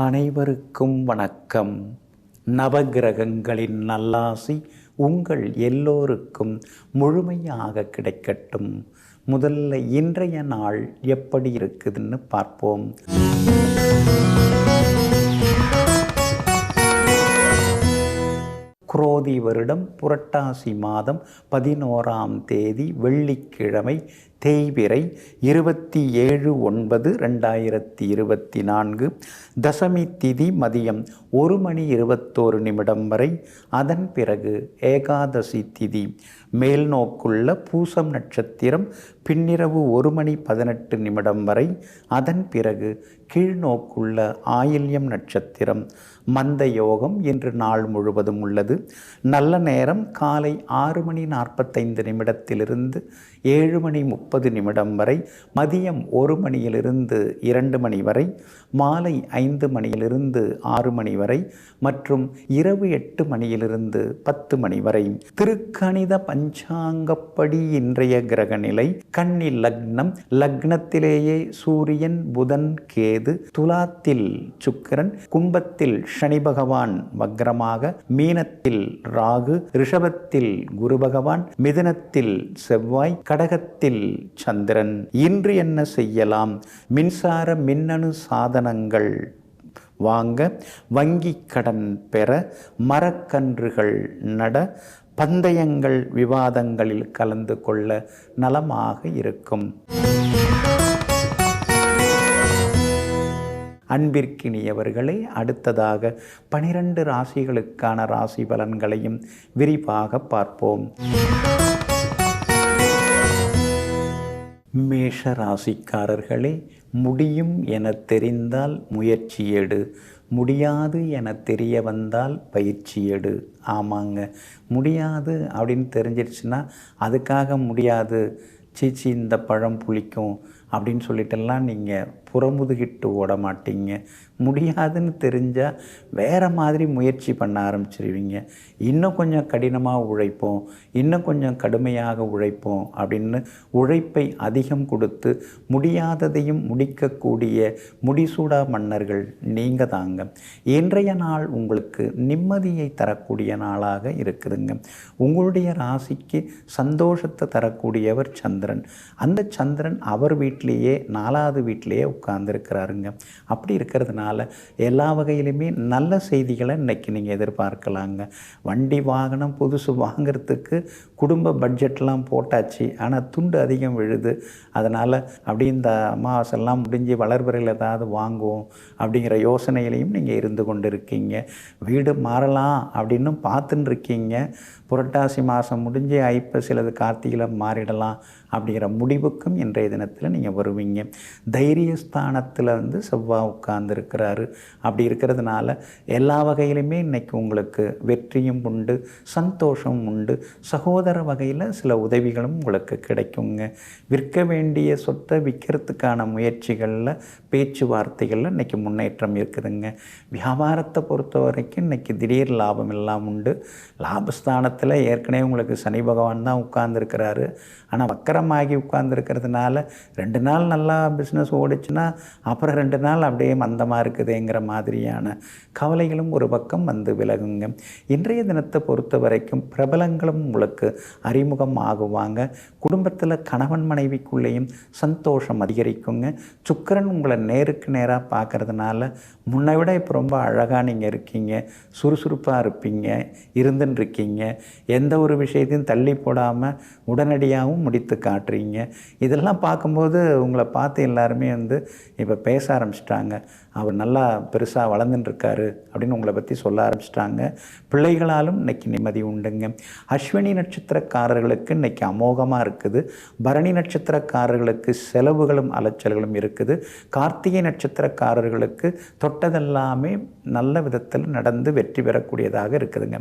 அனைவருக்கும் வணக்கம். நவகிரகங்களின் நல்லாசி உங்கள் எல்லோருக்கும் முழுமையாக கிடைக்கட்டும். முதல்ல இன்றைய நாள் எப்படி இருக்குதுன்னு பார்ப்போம். குரோதி வருடம் புரட்டாசி மாதம் 11ஆம் தேதி வெள்ளிக்கிழமை, தேய்பிறை 27/9/2024. தசமி திதி மதியம் 1:21 வரை. அதன் பிறகு ஏகாதசி திதி. மேல் நோக்குள்ள பூசம் நட்சத்திரம் பின்னிரவு 1:18 வரை. அதன் பிறகு கீழ்நோக்குள்ள ஆயில்யம் நட்சத்திரம். மந்த யோகம் இன்று நாள் முழுவதும் உள்ளது. நல்ல நேரம் காலை 6:45 7:30 வரை. மதியம் 1 2 மணி வரை. மாலை 5 6 வரை மற்றும் இரவு 8 10 வரை. திருக்கணித பஞ்சாங்கப்படி இன்றைய கிரக நிலை: கன்னி லக்னம், லக்னத்திலேயே சூரியன், புதன், கேது. துலாத்தில் சுக்கிரன், கும்பத்தில் சனி பகவான் வக்ரமாக, மீனத்தில் ராகு, ரிஷபத்தில் குரு பகவான், மிதுனத்தில் செவ்வாய், கடகத்தில் சந்திரன். இன்று என்ன செய்யலாம்? மின்சார மின்னணு சாதனங்கள் வாங்க, வங்கி கடன் பெற, மரக்கன்றுகள் நட, பந்தயங்கள் விவாதங்களில் கலந்து கொள்ள நலமாக இருக்கும். அன்பிற்கினியவர்களே, அடுத்ததாக 12 ராசிகளுக்கான ராசி பலன்களையும் விரிவாக பார்ப்போம். மேஷ ராசிக்காரர்களே, முடியும் என தெரிந்தால் முயற்சி எடு, முடியாது என தெரிய வந்தால் பயிற்சி எடு. ஆமாங்க, முடியாது அப்படின்னு தெரிஞ்சிருச்சுன்னா அதுக்காக முடியாது, சீச்சி இந்த பழம் புளிக்கும் அப்படின்னு சொல்லிட்டெல்லாம் நீங்கள் புறமுதுகிட்டு ஓட மாட்டீங்க. முடியாதுன்னு தெரிஞ்சால் வேறு மாதிரி முயற்சி பண்ண ஆரம்பிச்சிருவீங்க. இன்னும் கொஞ்சம் கடினமாக உழைப்போம், இன்னும் கொஞ்சம் கடுமையாக உழைப்போம் அப்படின்னு உழைப்பை அதிகம் கொடுத்து முடியாததையும் முடிக்கக்கூடிய முடிசூடா மன்னர்கள் நீங்கள் தாங்க. இன்றைய நாள் உங்களுக்கு நிம்மதியை தரக்கூடிய நாளாக இருக்குதுங்க. உங்களுடைய ராசிக்கு சந்தோஷத்தை தரக்கூடியவர் சந்திரன். அந்த சந்திரன் அவர் வீட்டிலேயே 4வது வீட்டிலேயே உட்கார்ந்துருக்கிறாருங்க. அப்படி இருக்கிறதுனால எல்லா வகையிலுமே நல்ல செய்திகளை இன்றைக்கி நீங்கள் எதிர்பார்க்கலாங்க. வண்டி வாகனம் புதுசு வாங்கிறதுக்கு குடும்ப பட்ஜெட்லாம் போட்டாச்சு, ஆனால் துண்டு அதிகம் விழுது. அதனால் அப்படி இந்த அமாவாசைலாம் முடிஞ்சு வளர்பிறையில் ஏதாவது வாங்குவோம் அப்படிங்கிற யோசனையிலையும் நீங்கள் இருந்து கொண்டு இருக்கீங்க. வீடு மாறலாம் அப்படின்னு பார்த்துன்னு இருக்கீங்க. புரட்டாசி மாதம் முடிஞ்சு ஐப்பசிலது கார்த்திகையில் மாறிடலாம் அப்படிங்கிற முடிவுக்கும் இன்றைய தினத்தில் நீங்கள் வருவீங்க. தைரியஸ்தானத்தில் செவ்வாய் உட்கார்ந்துருக்கிறாரு. அப்படி இருக்கிறதுனால எல்லா வகையிலுமே இன்றைக்கி உங்களுக்கு வெற்றியும் உண்டு, சந்தோஷமும் உண்டு. சகோதர வகையில் சில உதவிகளும் உங்களுக்கு கிடைக்குங்க. விற்க வேண்டிய சொத்தை விற்கிறதுக்கான முயற்சிகளில், பேச்சுவார்த்தைகளில் இன்றைக்கி முன்னேற்றம் இருக்குதுங்க. வியாபாரத்தை பொறுத்த வரைக்கும் இன்றைக்கி திடீர் லாபம் எல்லாம் உண்டு. லாபஸ்தானத்தில் ஏற்கனவே உங்களுக்கு சனி பகவான் தான் உட்கார்ந்துருக்கிறாரு. ஆனால் வக்கரமாகி உட்கார்ந்துருக்கிறதுனால 2 நாள் நல்லா பிஸ்னஸ் ஓடிச்சுன்னா அப்புறம் 2 நாள் அப்படியே மந்தமாக இருக்குதுங்கிற மாதிரியான கவலைகளும் ஒரு பக்கம் விலகுங்க. இன்றைய தினத்தை பொறுத்த வரைக்கும் பிரபலங்களும் உங்களுக்கு அறிமுகம் ஆகுவாங்க. குடும்பத்தில் கணவன் மனைவிக்குள்ளேயும் சந்தோஷம் அதிகரிக்குங்க. சுக்கிரன் உங்களை நேருக்கு நேராக பார்க்கறதுனால முன்னை விட இப்போ ரொம்ப அழகாக நீங்கள் இருக்கீங்க, சுறுசுறுப்பாக இருப்பீங்க, இருந்துன்னு இருக்கீங்க. எந்த ஒரு விஷயத்தையும் தள்ளி போடாமல் உடனடியாகவும் முடித்து காட்டுறீங்க. இதெல்லாம் பார்க்கும்போது உங்களை பார்த்து எல்லாருமே இப்போ பேச ஆரம்பிச்சிட்டாங்க. அவர் நல்லா பெருசாக வளர்ந்துட்டுருக்காரு அப்படின்னு உங்களை பற்றி சொல்ல ஆரம்பிச்சிட்டாங்க. பிள்ளைகளாலும் இன்றைக்கி நிம்மதி உண்டுங்க. அஸ்வினி நட்சத்திரக்காரர்களுக்கு இன்றைக்கி அமோகமாக இருக்குது. பரணி நட்சத்திரக்காரர்களுக்கு செலவுகளும் அலைச்சல்களும் இருக்குது. கார்த்திகை நட்சத்திரக்காரர்களுக்கு தொட்டதெல்லாமே நல்ல விதத்தில் நடந்து வெற்றி பெறக்கூடியதாக இருக்குதுங்க.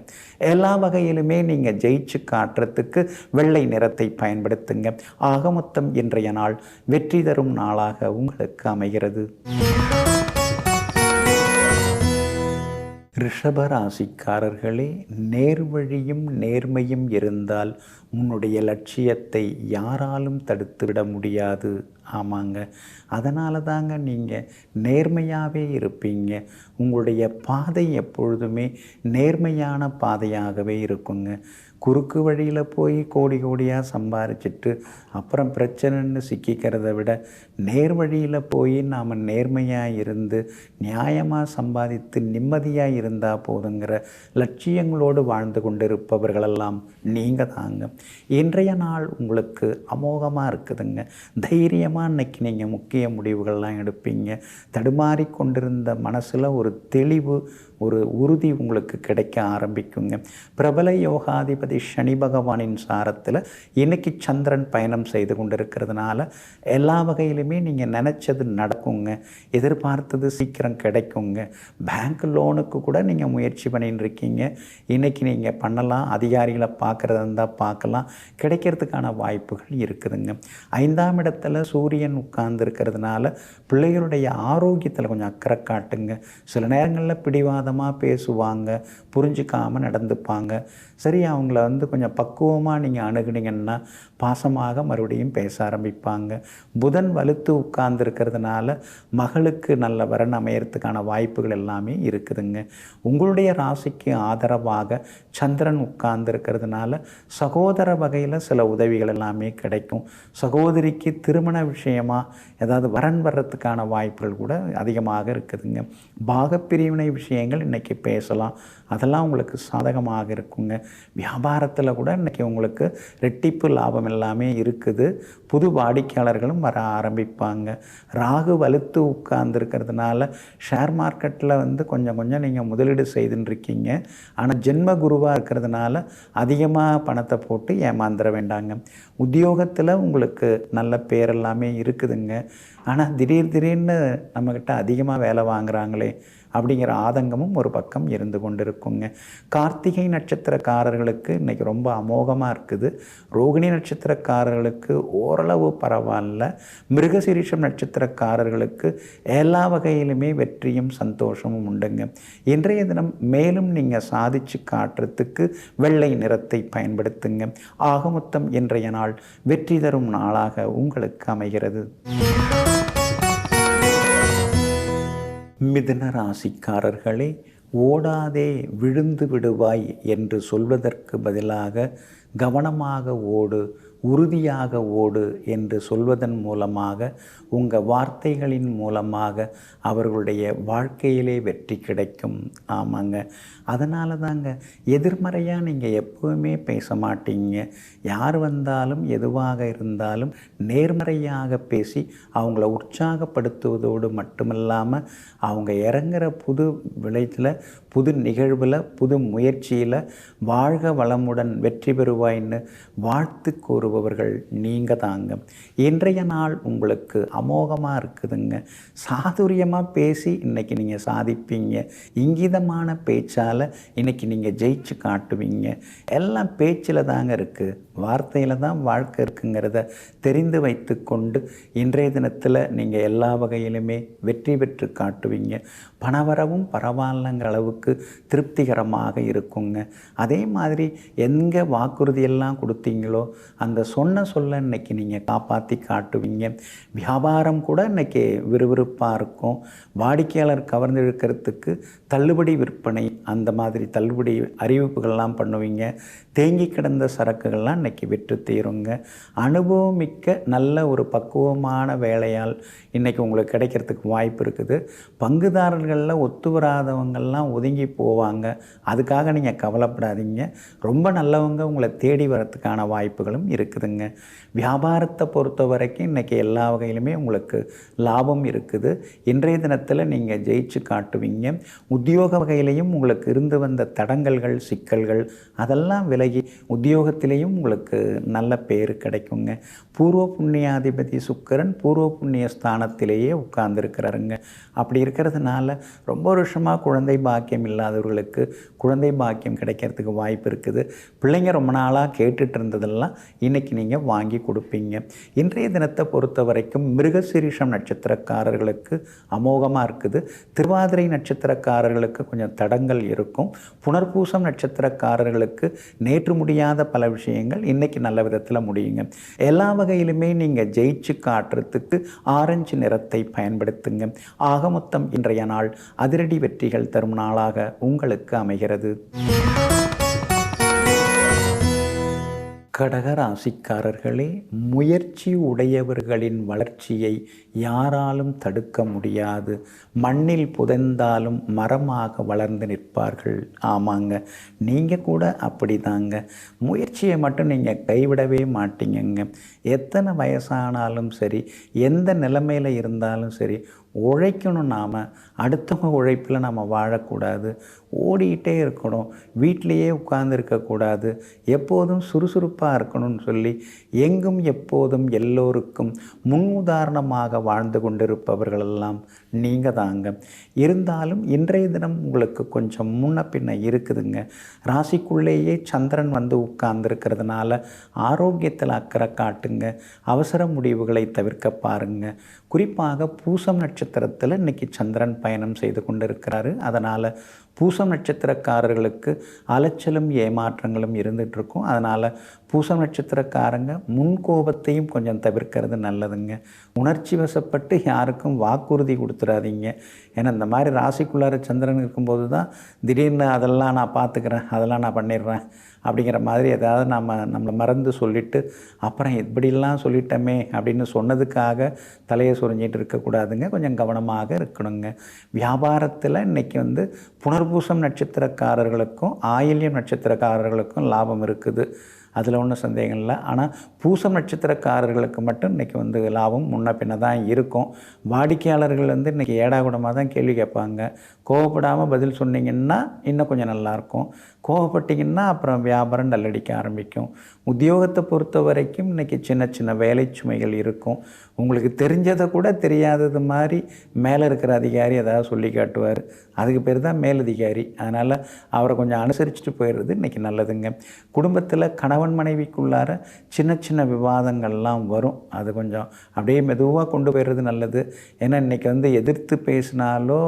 எல்லா வகையிலுமே நீங்கள் ஜெயிச்சு காட்டுறதுக்கு வெள்ளை நிறத்தை பயன்படுத்துங்க. ஆக மொத்தம் இன்றைய நாள் வெற்றி தரும் நாளாக உங்களுக்கு அமைகிறது. ரிஷபராசிக்காரர்களே, நேர்வழியும் நேர்மையும் இருந்தால் உன்னுடைய லட்சியத்தை யாராலும் தடுத்துவிட முடியாது. ஆமாங்க. அதனால தாங்க நீங்கள் நேர்மையாகவே இருப்பீங்க. உங்களுடைய பாதை எப்பொழுதுமே நேர்மையான பாதையாகவே இருக்குங்க. குறுக்கு வழியில் போய் கோடி கோடியாக சம்பாரிச்சிட்டு அப்புறம் பிரச்சனைன்னு சிக்கிக்கிறத விட நேர் வழியில் போய் நாம் நேர்மையாக இருந்து நியாயமாக சம்பாதித்து நிம்மதியாக இருந்தால் போதுங்கிற லட்சியங்களோடு வாழ்ந்து கொண்டிருப்பவர்களெல்லாம் நீங்கள் தாங்க. இன்றைய நாள் உங்களுக்கு அமோகமாக இருக்குதுங்க. தைரியமாக இன்றைக்கி நீங்கள் முக்கிய முடிவுகள்லாம் எடுப்பீங்க. தடுமாறி கொண்டிருந்த மனசில் ஒரு தெளிவு, ஒரு உறுதி உங்களுக்கு கிடைக்க ஆரம்பிக்குங்க. பிரபல யோகாதிபதி சனி பகவானின் சாரத்தில் இன்னைக்கு சந்திரன் பயணம் செய்து கொண்டிருக்கிறதுனால எல்லா வகையிலுமே நீங்கள் நினச்சது நடக்குங்க. எதிர்பார்த்தது சீக்கிரம் கிடைக்குங்க. பேங்க் லோனுக்கு கூட நீங்கள் முயற்சி பண்ணின்னு இருக்கீங்க. இன்றைக்கி நீங்கள் பண்ணலாம். அதிகாரிகளை பார்க்குறதா இருந்தால் பார்க்கலாம். கிடைக்கிறதுக்கான வாய்ப்புகள் இருக்குதுங்க. 5ஆம் இடத்துல சூரியன் உட்கார்ந்துருக்கிறதுனால பிள்ளைகளுடைய ஆரோக்கியத்தில் கொஞ்சம் அக்கறை காட்டுங்க. சில நேரங்களில் பிடிவாதமாக பேசுவாங்க, புரிஞ்சிக்காமல் நடந்துப்பாங்க. சரி, அவங்கள கொஞ்சம் பக்குவமாக நீங்கள் அணுகுனீங்கன்னா பாசமாக மறுபடியும் பேச ஆரம்பிப்பாங்க. புதன் வலுத்து உட்கார்ந்துருக்கிறதுனால மகளுக்கு நல்ல வரன் அமையறதுக்கான வாய்ப்புகள் எல்லாமே இருக்குதுங்க. உங்களுடைய ராசிக்கு ஆதரவாக சந்திரன் உட்கார்ந்துருக்கிறதுனால சகோதர வகையில் சில உதவிகள் எல்லாமே கிடைக்கும். சகோதரிக்கு திருமண விஷயமாக ஏதாவது வரன் வர்றதுக்கான வாய்ப்புகள் கூட அதிகமாக இருக்குதுங்க. பாகப்பிரிவினை விஷயங்கள் இன்றைக்கி பேசலாம். அதெல்லாம் உங்களுக்கு சாதகமாக இருக்குங்க. வியாபாரத்தில் கூட இன்றைக்கி உங்களுக்கு ரெட்டிப்பு லாபம் எல்லாமே இருக்குது. புது வாடிக்கையாளர்களும் வர ஆரம்பிப்பாங்க. ராகு வலுத்து உட்கார்ந்துருக்கிறதுனால ஷேர் மார்க்கெட்டில் கொஞ்சம் நீங்கள் முதலீடு செய்துன்னு இருக்கீங்க. ஆனால் ஜென்ம குருவாக இருக்கிறதுனால அதிகமாக பணத்தை போட்டு ஏமாந்துட வேண்டாங்க. உத்தியோகத்தில் உங்களுக்கு நல்ல பேர் எல்லாமே இருக்குதுங்க. ஆனால் திடீர்னு நம்மக்கிட்ட அதிகமாக வேலை வாங்குகிறாங்களே அப்படிங்கிற ஆதங்கமும் ஒரு பக்கம் இருந்து கொண்டிருக்குங்க. கார்த்திகை நட்சத்திரக்காரர்களுக்கு இன்றைக்கி ரொம்ப அமோகமாக இருக்குது. ரோகிணி நட்சத்திரக்காரர்களுக்கு ஓரளவு பரவாயில்ல. மிருகசீரிஷம் நட்சத்திரக்காரர்களுக்கு எல்லா வகையிலுமே வெற்றியும் சந்தோஷமும் உண்டுங்க. இன்றைய தினம் மேலும் நீங்கள் சாதிச்சு காட்டுறதுக்கு வெள்ளை நிறத்தை பயன்படுத்துங்க. ஆக மொத்தம் இன்றைய நாள் வெற்றி தரும் நாளாக உங்களுக்கு அமைகிறது. மிதுன ராசிக்காரர்களே, ஓடாதே விழுந்து விடுவாய் என்று சொல்வதற்கு பதிலாக கவனமாக ஓடு, உறுதியாக ஓடு என்று சொல்வதன் மூலமாக உங்கள் வார்த்தைகளின் மூலமாக அவர்களுடைய வாழ்க்கையிலே வெற்றி கிடைக்கும். ஆமாங்க. அதனால தாங்க எதிர்மறையாக நீங்கள் எப்போவுமே பேச மாட்டீங்க. யார் வந்தாலும் எதுவாக இருந்தாலும் நேர்மறையாக பேசி அவங்கள உற்சாகப்படுத்துவதோடு மட்டுமில்லாமல் அவங்க இறங்குற புது விளைச்சில், புது நிகழ்வில், புது முயற்சியில் வாழ்க வளமுடன் வெற்றி பெறுவாயின்னு வாழ்த்து கூறுபவர்கள் நீங்கள் தாங்க. இன்றைய நாள் உங்களுக்கு அமோகமாக இருக்குதுங்க. சாதுரியமாக பேசி இன்றைக்கி நீங்கள் சாதிப்பீங்க. இங்கிதமான பேச்சால் இன்றைக்கி நீங்கள் ஜெயிச்சு காட்டுவீங்க. எல்லாம் பேச்சில் தாங்க இருக்குது, வார்த்தையில் தான் வாழ்க்கை இருக்குங்கிறத தெரிந்து வைத்து கொண்டு இன்றைய தினத்தில் நீங்கள் எல்லா வகையிலுமே வெற்றி பெற்று காட்டுவீங்க. பணவரவும் பரவாயில்லங்கிற அளவுக்கு திருப்திகரமாக இருக்குங்க. அதே மாதிரி எங்கே வாக்குறுதியெல்லாம் கொடுத்தீங்களோ அந்த சொல்ல இன்றைக்கி நீங்கள் காப்பாற்றி காட்டுவீங்க. வியாபாரம் கூட இன்றைக்கி விறுவிறுப்பாக இருக்கும். வாடிக்கையாளர் கவர்ந்திருக்கிறதுக்கு தள்ளுபடி விற்பனை, அந்த மாதிரி தள்ளுபடி அறிவிப்புகள்லாம் பண்ணுவீங்க. தேங்கி கிடந்த சரக்குகள்லாம் இன்றைக்கி விற்று தீருங்க. அனுபவம் மிக்க நல்ல ஒரு பக்குவமான வேலையால் இன்றைக்கி உங்களுக்கு கிடைக்கிறதுக்கு வாய்ப்பு இருக்குது. பங்குதாரர்களில் ஒத்து வராதவங்கள்லாம் ஒதுங்கி போவாங்க. அதுக்காக நீங்கள் கவலைப்படாதீங்க. ரொம்ப நல்லவங்க உங்களை தேடி வரத்துக்கான வாய்ப்புகளும் இருக்குதுங்க. வியாபாரத்தை பொறுத்த வரைக்கும் இன்றைக்கி எல்லா வகையிலுமே உங்களுக்கு லாபம் இருக்குது. இன்றைய தினத்தில் நீங்கள் ஜெயிச்சு காட்டுவீங்க. உத்தியோக வகையிலையும் உங்களுக்கு இருந்து வந்த தடங்கல்கள், சிக்கல்கள் அதெல்லாம் விலகி உத்தியோகத்திலையும் உங்களுக்கு நல்ல பேர் கிடைக்குங்க. பூர்வ புண்ணியாதிபதி சுக்கிரன் பூர்வ புண்ணிய ஸ்தானத்திலேயே உட்கார்ந்துருக்கிறாருங்க. அப்படி இருக்கிறதுனால ரொம்ப வருஷமாக குழந்தை பாக்கியம் இல்லாதவர்களுக்கு குழந்தை பாக்கியம் கிடைக்கிறதுக்கு வாய்ப்பு இருக்குது. பிள்ளைங்க ரொம்ப நாளாக கேட்டுட்டு இருந்ததெல்லாம் இன்றைக்கி நீங்கள் வாங்கி கொடுப்பீங்க. இன்றைய தினத்தை பொறுத்த வரைக்கும் மிருகசீரிஷம் நட்சத்திரக்காரர்களுக்கு அமோகமாக இருக்குது. திருவாதிரை நட்சத்திரக்காரர்களுக்கு கொஞ்சம் தடங்கள் இருக்கும். புனர்பூசம் நட்சத்திரக்காரர்களுக்கு நேற்று முடியாத பல விஷயங்கள் இன்றைக்கி நல்ல விதத்தில் முடியுங்க. எல்லா வகையிலுமே நீங்கள் ஜெயிச்சு காட்டுறதுக்கு ஆரஞ்சு நிறத்தை பயன்படுத்துங்க. ஆக மொத்தம் இன்றைய நாள் அதிரடி வெற்றிகள் தரும் நாளாக உங்களுக்கு அமைகிறது. கடக ராசிக்காரர்களே, முயற்சி உடையவர்களின் வளர்ச்சியை யாராலும் தடுக்க முடியாது. மண்ணில் புதைந்தாலும் மரமாக வளர்ந்து நிற்பார்கள். ஆமாங்க, நீங்கள் கூட அப்படி தாங்க. முயற்சியை மட்டும் நீங்கள் கைவிடவே மாட்டீங்கங்க. எத்தனை வயசானாலும் சரி, எந்த நிலைமையில் இருந்தாலும் சரி, உழைக்கணும். நாம் அடுத்தவங்க உழைப்பில் நம்ம வாழக்கூடாது. ஓடிக்கிட்டே இருக்கணும். வீட்டிலையே உட்கார்ந்துருக்கக்கூடாது. எப்போதும் சுறுசுறுப்பாக இருக்கணும்னு சொல்லி எங்கும் எப்போதும் எல்லோருக்கும் முன் உதாரணமாக வாழ்ந்து கொண்டிருப்பவர்களெல்லாம் நீங்கள் தாங்க. இருந்தாலும் இன்றைய தினம் உங்களுக்கு கொஞ்சம் முன்ன பின்ன இருக்குதுங்க. ராசிக்குள்ளேயே சந்திரன் வந்து உட்கார்ந்துருக்கிறதுனால ஆரோக்கியத்தில் அக்கறை காட்டுங்க. அவசர முடிவுகளை தவிர்க்க பாருங்க. குறிப்பாக பூசம் நட்சத்திரத்தில் இன்றைக்கி சந்திரன் பயணம் செய்து கொண்டிருக்கிறாரு. அதனால் பூசம் நட்சத்திரக்காரர்களுக்கு அலைச்சலும் ஏமாற்றங்களும் இருந்துகிட்ருக்கும். அதனால் பூசம் நட்சத்திரக்காரங்க முன்கோபத்தையும் கொஞ்சம் தவிர்க்கிறது நல்லதுங்க. உணர்ச்சி வசப்பட்டு யாருக்கும் வாக்குறுதி கொடுத்துடாதீங்க. ஏன்னா இந்த மாதிரி ராசிக்குள்ளார சந்திரன் இருக்கும்போது தான் திடீர்னு அதெல்லாம் நான் பார்த்துக்கிறேன், அதெல்லாம் நான் பண்ணிடுறேன் அப்படிங்கிற மாதிரி ஏதாவது நம்மளை மறந்து சொல்லிவிட்டு அப்புறம் இப்படிலாம் சொல்லிட்டோமே அப்படின்னு சொன்னதுக்காக தலையை சுரிஞ்சிட்டு இருக்கக்கூடாதுங்க. கொஞ்சம் கவனமாக இருக்கணுங்க. வியாபாரத்தில் இன்றைக்கி வந்து புனர்பூசம் நட்சத்திரக்காரர்களுக்கும் ஆயில்யம் நட்சத்திரக்காரர்களுக்கும் லாபம் இருக்குது. அதில் ஒன்றும் சந்தேகம் இல்லை. ஆனால் பூசம் நட்சத்திரக்காரர்களுக்கு மட்டும் இன்றைக்கி வந்து லாபம் முன்ன பின்ன தான் இருக்கும். வாடிக்கையாளர்கள் வந்து இன்றைக்கி ஏடாகுடமாக தான் கேள்வி கேட்பாங்க. கோவப்படாமல் பதில் சொன்னீங்கன்னா இன்னும் கொஞ்சம் நல்லாயிருக்கும். கோவப்பட்டிங்கன்னா அப்புறம் வியாபாரம் டல்லடிக்க ஆரம்பிக்கும். உத்தியோகத்தை பொறுத்த வரைக்கும் இன்றைக்கி சின்ன சின்ன வேலை சுமைகள் இருக்கும். உங்களுக்கு தெரிஞ்சதை கூட தெரியாதது மாதிரி மேலே இருக்கிற அதிகாரி ஏதாவது சொல்லி காட்டுவார். அதுக்கு பேர் தான் மேலதிகாரி. அதனால் அவரை கொஞ்சம் அனுசரிச்சுட்டு போயிடுறது இன்றைக்கி நல்லதுங்க. குடும்பத்தில் கணவன் மனைவிக்குள்ளார சின்ன சின்ன விவாதங்கள்லாம் வரும். அது கொஞ்சம் அப்படியே மெதுவாக கொண்டு போயிடுறது நல்லது. ஏன்னா இன்றைக்கி வந்து எதிர்த்து பேசினாலோ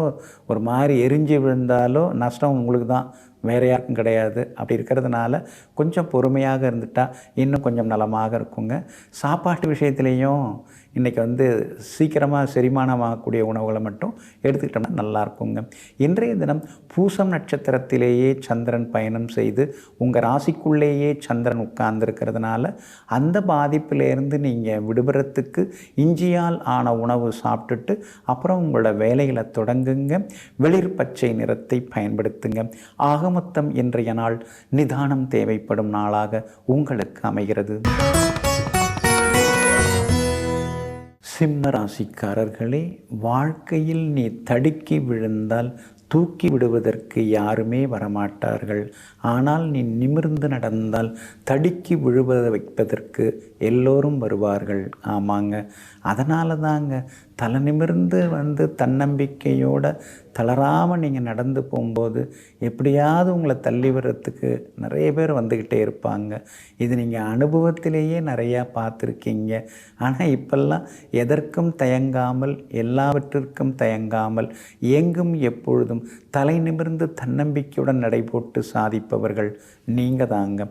ஒரு மாதிரி எரிஞ்சு விழுந்தாலோ நஷ்டம் உங்களுக்கு தான், வேறு யாருக்கும் கிடையாது. அப்படி இருக்கிறதுனால கொஞ்சம் பொறுமையாக இருந்துட்டால் இன்னும் கொஞ்சம் நலமாக இருக்குங்க. சாப்பாட்டு விஷயத்துலேயும் இன்றைக்கி வந்து சீக்கிரமாக செரிமானமாகக்கூடிய உணவுகளை மட்டும் எடுத்துக்கிட்டோம்னா நல்லாயிருக்குங்க. இன்றைய தினம் பூசம் நட்சத்திரத்திலேயே சந்திரன் பயணம் செய்து உங்கள் ராசிக்குள்ளேயே சந்திரன் உட்கார்ந்துருக்கிறதுனால அந்த பாதிப்பிலேருந்து நீங்கள் விடுபடுறதுக்கு இஞ்சியால் ஆன உணவு சாப்பிட்டுட்டு அப்புறம் உங்களோட வேலைகளை தொடங்குங்க. வெளிர் பச்சை நிறத்தை பயன்படுத்துங்க. ஆக மொத்தம் இன்றைய நாள் நிதானம் தேவைப்படும் நாளாக உங்களுக்கு அமைகிறது. சிம்ம ராசிக்காரர்களே, வாழ்க்கையில் நீ தடுக்கி விழுந்தால் தூக்கி விடுவதற்கு யாருமே வரமாட்டார்கள். ஆனால் நீ நிமிர்ந்து நடந்தால் தடுக்கி விழுவதை வைப்பதற்கு எல்லோரும் வருவார்கள். ஆமாங்க, அதனால தாங்க தலை நிமிர்ந்து வந்து தன்னம்பிக்கையோடு தளராமல் நீங்கள் நடந்து போகும்போது எப்படியாவது உங்களை தள்ளி வர்றதுக்கு நிறைய பேர் வந்துக்கிட்டே இருப்பாங்க. இது நீங்கள் அனுபவத்திலேயே நிறையா பார்த்துருக்கீங்க. ஆனால் இப்பெல்லாம் எதற்கும் தயங்காமல் எல்லாவற்றிற்கும் தயங்காமல் எங்கும் எப்பொழுதும் தலை நிமிர்ந்து தன்னம்பிக்கையுடன் நடைபோட்டு சாதிப்பவர்கள் நீங்கள் தாங்க.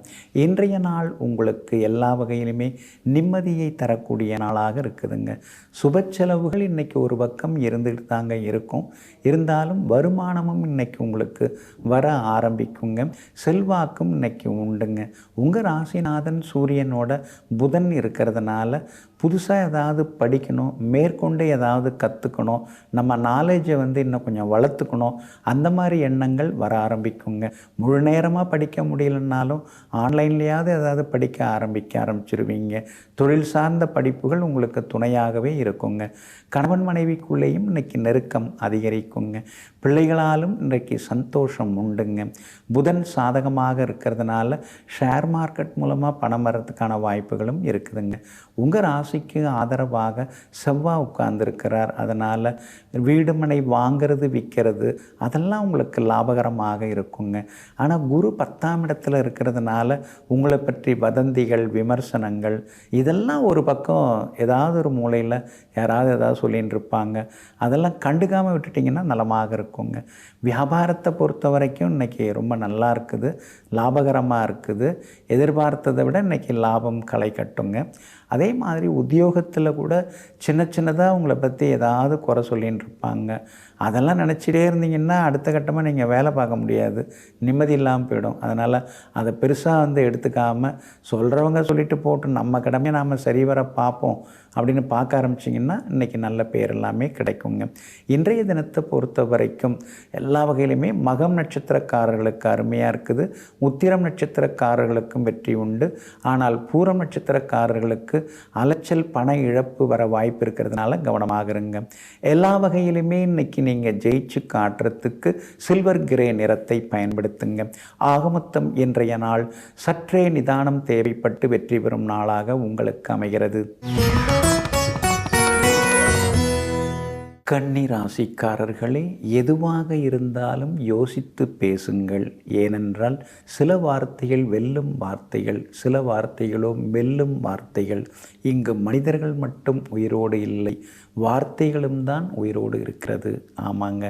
இன்றைய நாள் உங்களுக்கு எல்லா வகையிலுமே நிம்மதியை தரக்கூடிய நாளாக இருக்குதுங்க. சுப செலவுகள் இன்றைக்கி ஒரு பக்கம் இருந்துகிட்டு தாங்க இருக்கும். இருந்தாலும் வருமானமும் இன்றைக்கி உங்களுக்கு வர ஆரம்பிக்குங்க. செல்வாக்கும் இன்றைக்கி உண்டுங்க. உங்கள் ராசிநாதன் சூரியனோட புதன் இருக்கிறதுனால புதுசாக ஏதாவது படிக்கணும், மேற்கொண்டு ஏதாவது கற்றுக்கணும், நம்ம நாலேஜை வந்து இன்னும் கொஞ்சம் வளர்த்துக்கணும், அந்த மாதிரி எண்ணங்கள் வர ஆரம்பிக்குங்க. முழு நேரமாக படிக்க முடியலன்னாலும் ஆன்லைன்லேயாவது ஏதாவது படிக்க ஆரம்பிச்சிருவீங்க. தொழில் சார்ந்த படிப்புகள் உங்களுக்கு துணையாகவே இருக்குங்க. கணவன் மனைவிக்குள்ளேயும் இன்றைக்கி நெருக்கம் அதிகரிக்குங்க. பிள்ளைகளாலும் இன்றைக்கு சந்தோஷம் உண்டுங்க. புதன் சாதகமாக இருக்கிறதுனால ஷேர் மார்க்கெட் மூலமாக பணம் வர்றதுக்கான வாய்ப்புகளும் இருக்குதுங்க. உங்கள் ராசிக்கு ஆதரவாக செவ்வாய் உட்கார்ந்துருக்கிறார். அதனால் வீடு மனை வாங்கிறது விற்கிறது அதெல்லாம் உங்களுக்கு லாபகரமாக இருக்குங்க. ஆனால் குரு 10ஆம் இடத்துல இருக்கிறதுனால உங்களை பற்றி வதந்திகள், விமர்சனங்கள் இதெல்லாம் ஒரு பக்கம் ஏதாவது ஒரு மூலையில் யாராவது ஏதாவது சொல்லின்னு இருப்பாங்க. அதெல்லாம் கண்டுக்காமல் விட்டுட்டிங்கன்னா நலமாக இருக்குங்க. வியாபாரத்தை பொறுத்த வரைக்கும் இன்றைக்கி ரொம்ப நல்லா இருக்குது, லாபகரமாக இருக்குது. எதிர்பார்த்ததை விட இன்றைக்கி லாபம் களை கட்டுங்க. அதே மாதிரி உத்தியோகத்தில் கூட சின்ன சின்னதாக உங்களை பற்றி ஏதாவது குறை சொல்லின்னு இருப்பாங்க. அதெல்லாம் நினச்சிட்டே இருந்தீங்கன்னா அடுத்த கட்டமாக நீங்கள் வேலை பார்க்க முடியாது, நிம்மதி இல்லாமல் போயிடும். அதனால் அதை பெருசாக எடுத்துக்காமல் சொல்கிறவங்க சொல்லிட்டு போட்டு நம்ம கடமையை நாம் சரிவர பார்ப்போம் அப்படின்னு பார்க்க ஆரம்பிச்சிங்கன்னா இன்றைக்கி நல்ல பேர் எல்லாமே கிடைக்குங்க. இன்றைய தினத்தை பொறுத்த வரைக்கும் எல்லா வகையிலுமே மகம் நட்சத்திரக்காரர்களுக்கு அருமையாக இருக்குது. உத்திரம் நட்சத்திரக்காரர்களுக்கும் வெற்றி உண்டு. ஆனால் பூரம் நட்சத்திரக்காரர்களுக்கு அலைச்சல், பண இழப்பு வர வாய்ப்பு இருக்கிறதுனால கவனமாக இருங்க. எல்லா வகையிலுமே இன்றைக்கி நீங்கள் ஜெயிச்சு காட்டுறதுக்கு சில்வர் கிரே நிறத்தை பயன்படுத்துங்க. ஆகமொத்தம் இன்றைய நாள் சற்றே நிதானம் தேவைப்பட்டு வெற்றி பெறும் நாளாக உங்களுக்கு அமைகிறது. கன்னி ராசிக்காரர்களே, எதுவாக இருந்தாலும் யோசித்து பேசுங்கள். ஏனென்றால் சில வார்த்தைகள் வெல்லும் வார்த்தைகள், சில வார்த்தைகளோ வெல்லும் வார்த்தைகள். இங்கு மனிதர்கள் மட்டும் உயிரோடு இல்லை, வார்த்தைகளும் தான் உயிரோடு இருக்கிறது. ஆமாங்க,